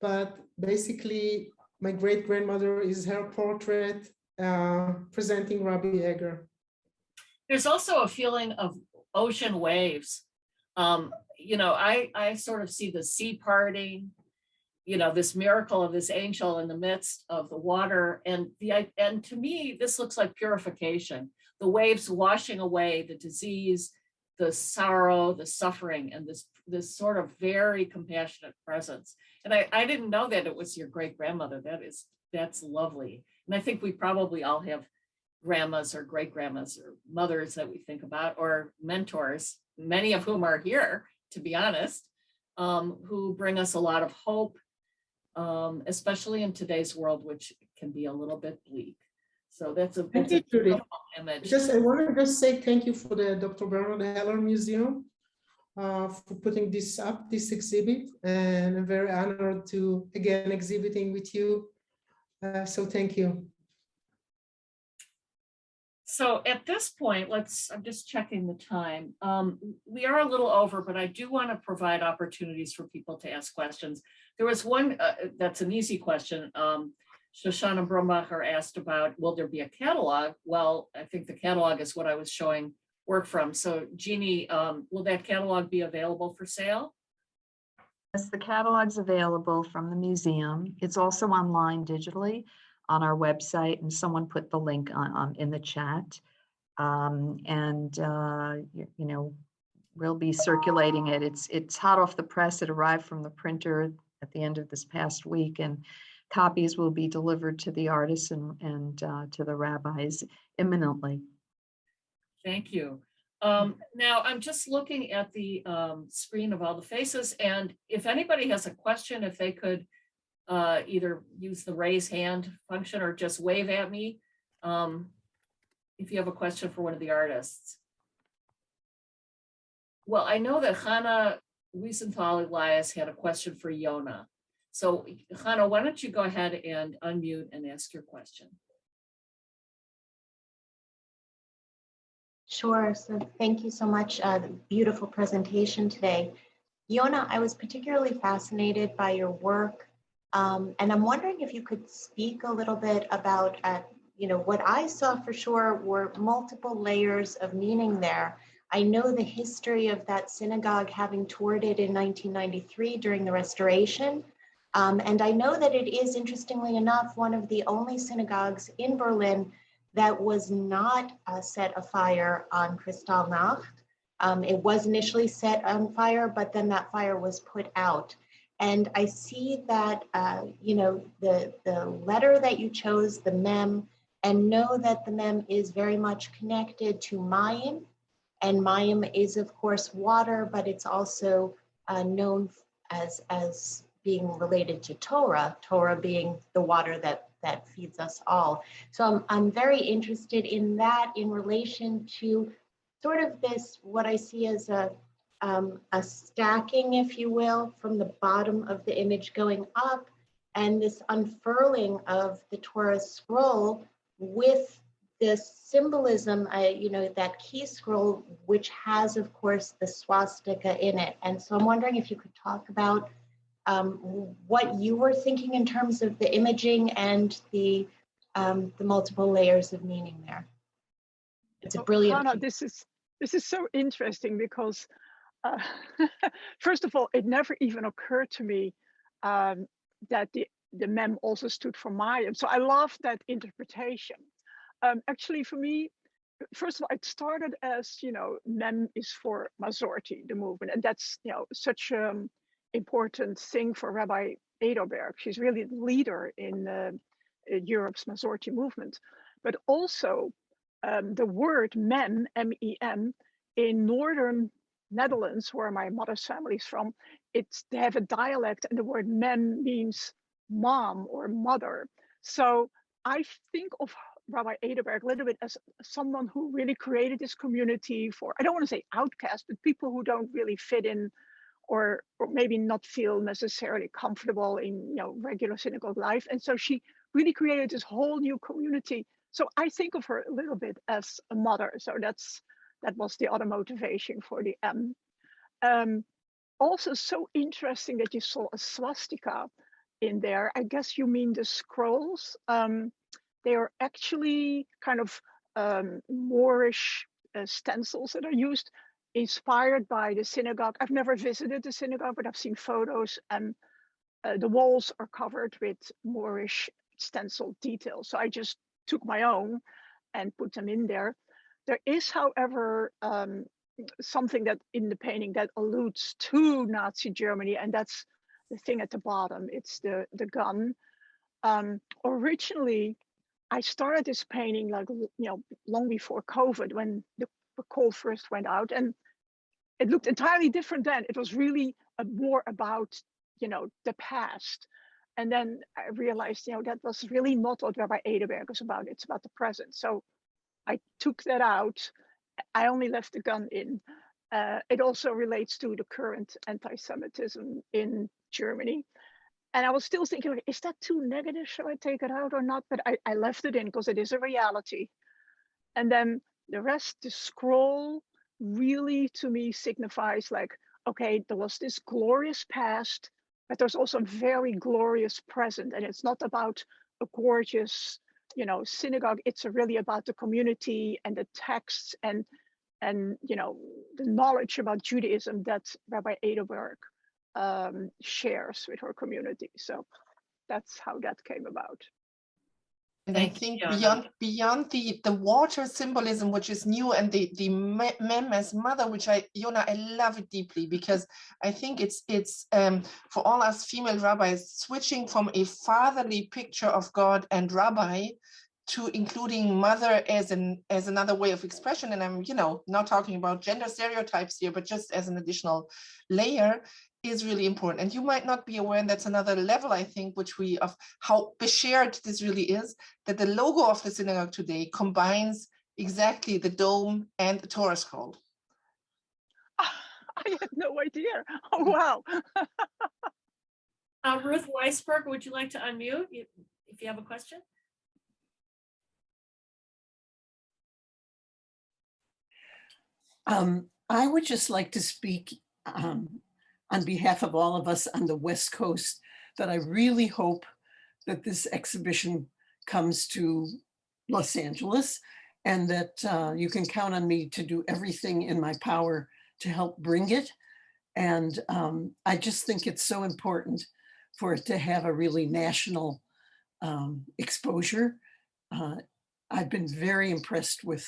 But basically, my great-grandmother is her portrait presenting Rabbi Eger. There's also a feeling of ocean waves. You know, I sort of see the sea parting, you know, this miracle of this angel in the midst of the water. And to me, this looks like purification, the waves washing away the disease, the sorrow, the suffering, and this sort of very compassionate presence. And I didn't know that it was your great-grandmother. That's lovely. And I think we probably all have grandmas or great-grandmas or mothers that we think about, or mentors, many of whom are here, to be honest, who bring us a lot of hope, especially in today's world, which can be a little bit bleak. So that's a beautiful image. I want to just say thank you for the Dr. Bernard Heller Museum for putting this up, this exhibit, and I'm very honored to again exhibiting with you. So thank you. So at this point, I'm just checking the time. We are a little over, but I do want to provide opportunities for people to ask questions. There was one that's an easy question. Shoshana Brumbacher asked about, will there be a catalog? Well, I think the catalog is what I was showing work from. So Jeannie, will that catalog be available for sale? Yes, the catalog's available from the museum. It's also online digitally on our website, and someone put the link on in the chat. You know, we'll be circulating it. It's hot off the press. It arrived from the printer at the end of this past week, and copies will be delivered to the artists and to the rabbis imminently. Thank you. Now I'm just looking at the screen of all the faces, and if anybody has a question, if they could either use the raise hand function or just wave at me if you have a question for one of the artists. Well, I know that Hannah Rosenthal Elias had a question for Yona. So Hannah, why don't you go ahead and unmute and ask your question? Sure, so thank you so much. Beautiful presentation today. Yona, I was particularly fascinated by your work, and I'm wondering if you could speak a little bit about, what I saw for sure were multiple layers of meaning there. I know the history of that synagogue, having toured it in 1993 during the restoration, and I know that it is, interestingly enough, one of the only synagogues in Berlin that was not set afire on Kristallnacht. It was initially set on fire, but then that fire was put out. And I see that, the letter that you chose, the mem, and know that the mem is very much connected to Mayim. And Mayim is, of course, water, but it's also known as being related to Torah, Torah being the water that feeds us all. So I'm very interested in that in relation to sort of this, what I see as a stacking, if you will, from the bottom of the image going up, and this unfurling of the Torah scroll with this symbolism, that key scroll, which has, of course, the swastika in it. And so I'm wondering if you could talk about what you were thinking in terms of the imaging and the multiple layers of meaning there. It's a brilliant. Hannah, this is so interesting because first of all, it never even occurred to me that the mem also stood for Mayim. So I love that interpretation. Actually, for me, first of all, it started as, mem is for Masorti, the movement, and that's, such important thing for Rabbi Edelberg. She's really the leader in Europe's Masorti movement. But also the word mem, M-E-M, in northern Netherlands, where my mother's family is from, they have a dialect, and the word mem means mom or mother. So I think of Rabbi Edelberg a little bit as someone who really created this community for, I don't want to say outcasts, but people who don't really fit in, or maybe not feel necessarily comfortable in regular synagogue life. And so she really created this whole new community. So I think of her a little bit as a mother. So that was the other motivation for the M. Also so interesting that you saw a swastika in there. I guess you mean the scrolls. They are actually kind of Moorish stencils that are used, inspired by the synagogue. I've never visited the synagogue, but I've seen photos, and the walls are covered with Moorish stencil details. So I just took my own and put them in there. There is, however, something that in the painting that alludes to Nazi Germany, and that's the thing at the bottom. It's the gun. Originally, I started this painting long before COVID, when the call first went out, and it looked entirely different then. It was really more about the past, and then I realized that was really not what Rabbi Edelberg was about. It's about the present. So I took that out. I only left the gun in. It also relates to the current anti-Semitism in Germany. And I was still thinking, is that too negative? Should I take it out or not? But I left it in because it is a reality. And then the rest, the scroll, really to me signifies okay, there was this glorious past, but there's also a very glorious present. And it's not about a gorgeous, synagogue. It's really about the community and the texts and the knowledge about Judaism that Rabbi Edelberg shares with her community. So that's how that came about. And I think beyond the water symbolism, which is new, and the mem as mother, which Yona, I love it deeply, because I think it's for all us female rabbis, switching from a fatherly picture of God and rabbi to including mother as another way of expression. And I'm, not talking about gender stereotypes here, but just as an additional layer is really important. And you might not be aware, and that's another level, I think, of how beshared this really is, that the logo of the synagogue today combines exactly the dome and the Torah scroll. I had no idea. Oh, wow. Ruth Weisberg, would you like to unmute if you have a question? I would just like to speak on behalf of all of us on the West Coast, that I really hope that this exhibition comes to Los Angeles, and that you can count on me to do everything in my power to help bring it. And I just think it's so important for it to have a really national exposure. I've been very impressed with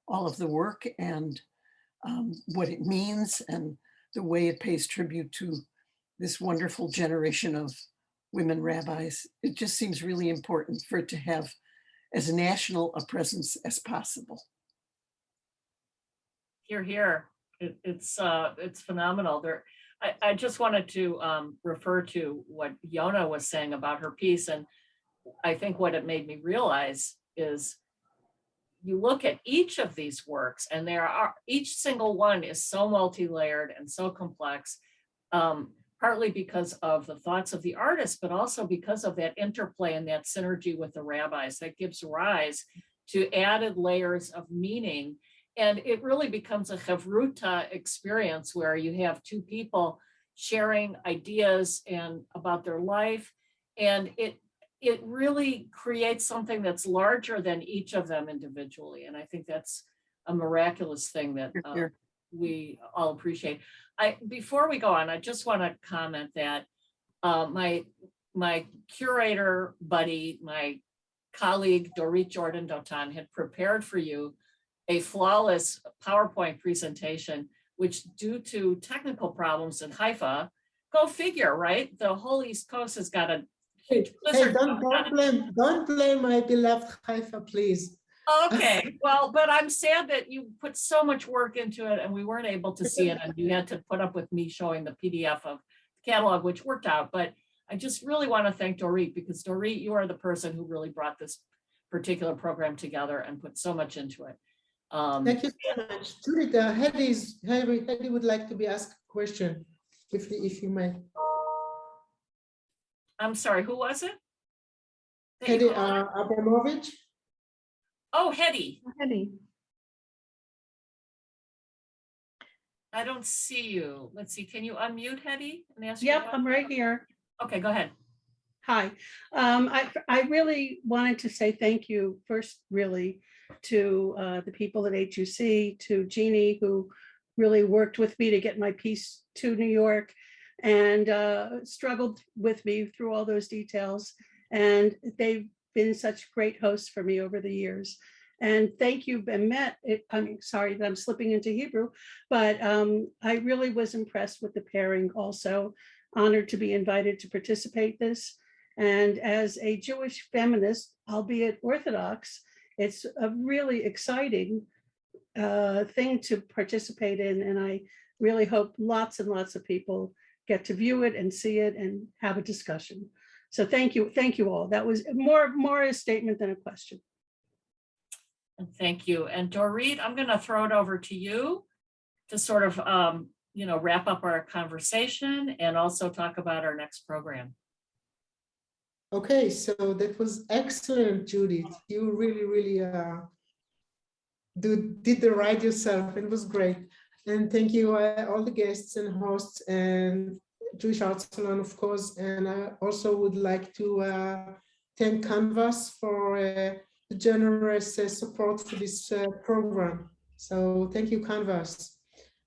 all of the work and what it means and the way it pays tribute to this wonderful generation of women rabbis. It just seems really important for it to have as national a presence as possible. Hear, hear. It's phenomenal. I just wanted to refer to what Yona was saying about her piece, and I think what it made me realize is you look at each of these works, and each single one is so multi-layered and so complex, partly because of the thoughts of the artist, but also because of that interplay and that synergy with the rabbis that gives rise to added layers of meaning. And it really becomes a chavruta experience where you have two people sharing ideas and about their life. And it really creates something that's larger than each of them individually. And I think that's a miraculous thing that we all appreciate. Before we go on, I just want to comment that my curator buddy, my colleague, Dorit Jordan Dotan, had prepared for you a flawless PowerPoint presentation, which due to technical problems in Haifa, go figure, right? The whole East Coast has got a huge blizzard. Hey, don't blame my beloved Haifa, please. Okay, well, but I'm sad that you put so much work into it and we weren't able to see it, and you had to put up with me showing the PDF of the catalog, which worked out. But I just really want to thank Dorit, because Dorit, you are the person who really brought this particular program together and put so much into it. Thank you so much. Judy, Heddy would like to be asked a question, if you may. I'm sorry, who was it? Hedy Abramowitz. Oh, Heddy. Heddy. I don't see you. Let's see. Can you unmute, Heddy? And ask Yep, I'm right here. Okay, go ahead. Hi. I really wanted to say thank you first, really, to the people at HUC, to Jeannie, who really worked with me to get my piece to New York and struggled with me through all those details. And they've been such great hosts for me over the years. And thank you, Bemet. I'm sorry that I'm slipping into Hebrew, but I really was impressed with the pairing also, honored to be invited to participate this. And as a Jewish feminist, albeit Orthodox, it's a really exciting thing to participate in. And I really hope lots and lots of people get to view it and see it and have a discussion. So thank you all. That was more a statement than a question. And thank you. And Dorit, I'm going to throw it over to you to sort of, wrap up our conversation and also talk about our next program. Okay, so that was excellent, Judy. You really did the ride yourself. It was great. And thank you all the guests and hosts and Jewish Art Salon, of course. And I also would like to thank Canvas for the generous support for this program. So thank you, Canvas.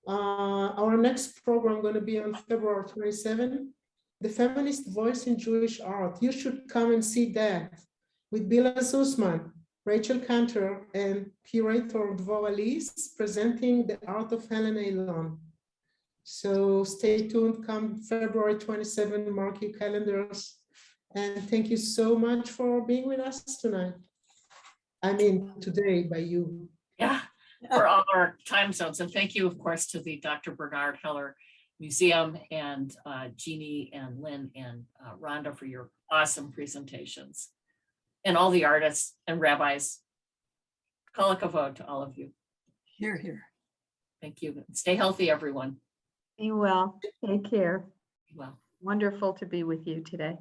Our next program going to be on February 27. The Feminist Voice in Jewish Art. You should come and see that with Bila Sussman, Rachel Cantor, and curator Dvorah Lis presenting the art of Helen Elon. So stay tuned, come February 27, mark your calendars. And thank you so much for being with us tonight. I'm in today by you. Yeah, for all our time zones. And thank you, of course, to the Dr. Bernard Heller Museum and Jeannie and Lynn and Rhonda for your awesome presentations. And all the artists and rabbis. Kol hakavod to all of you. Here, here. Thank you. Stay healthy, everyone. Be well. Take care. Be well. Wonderful to be with you today.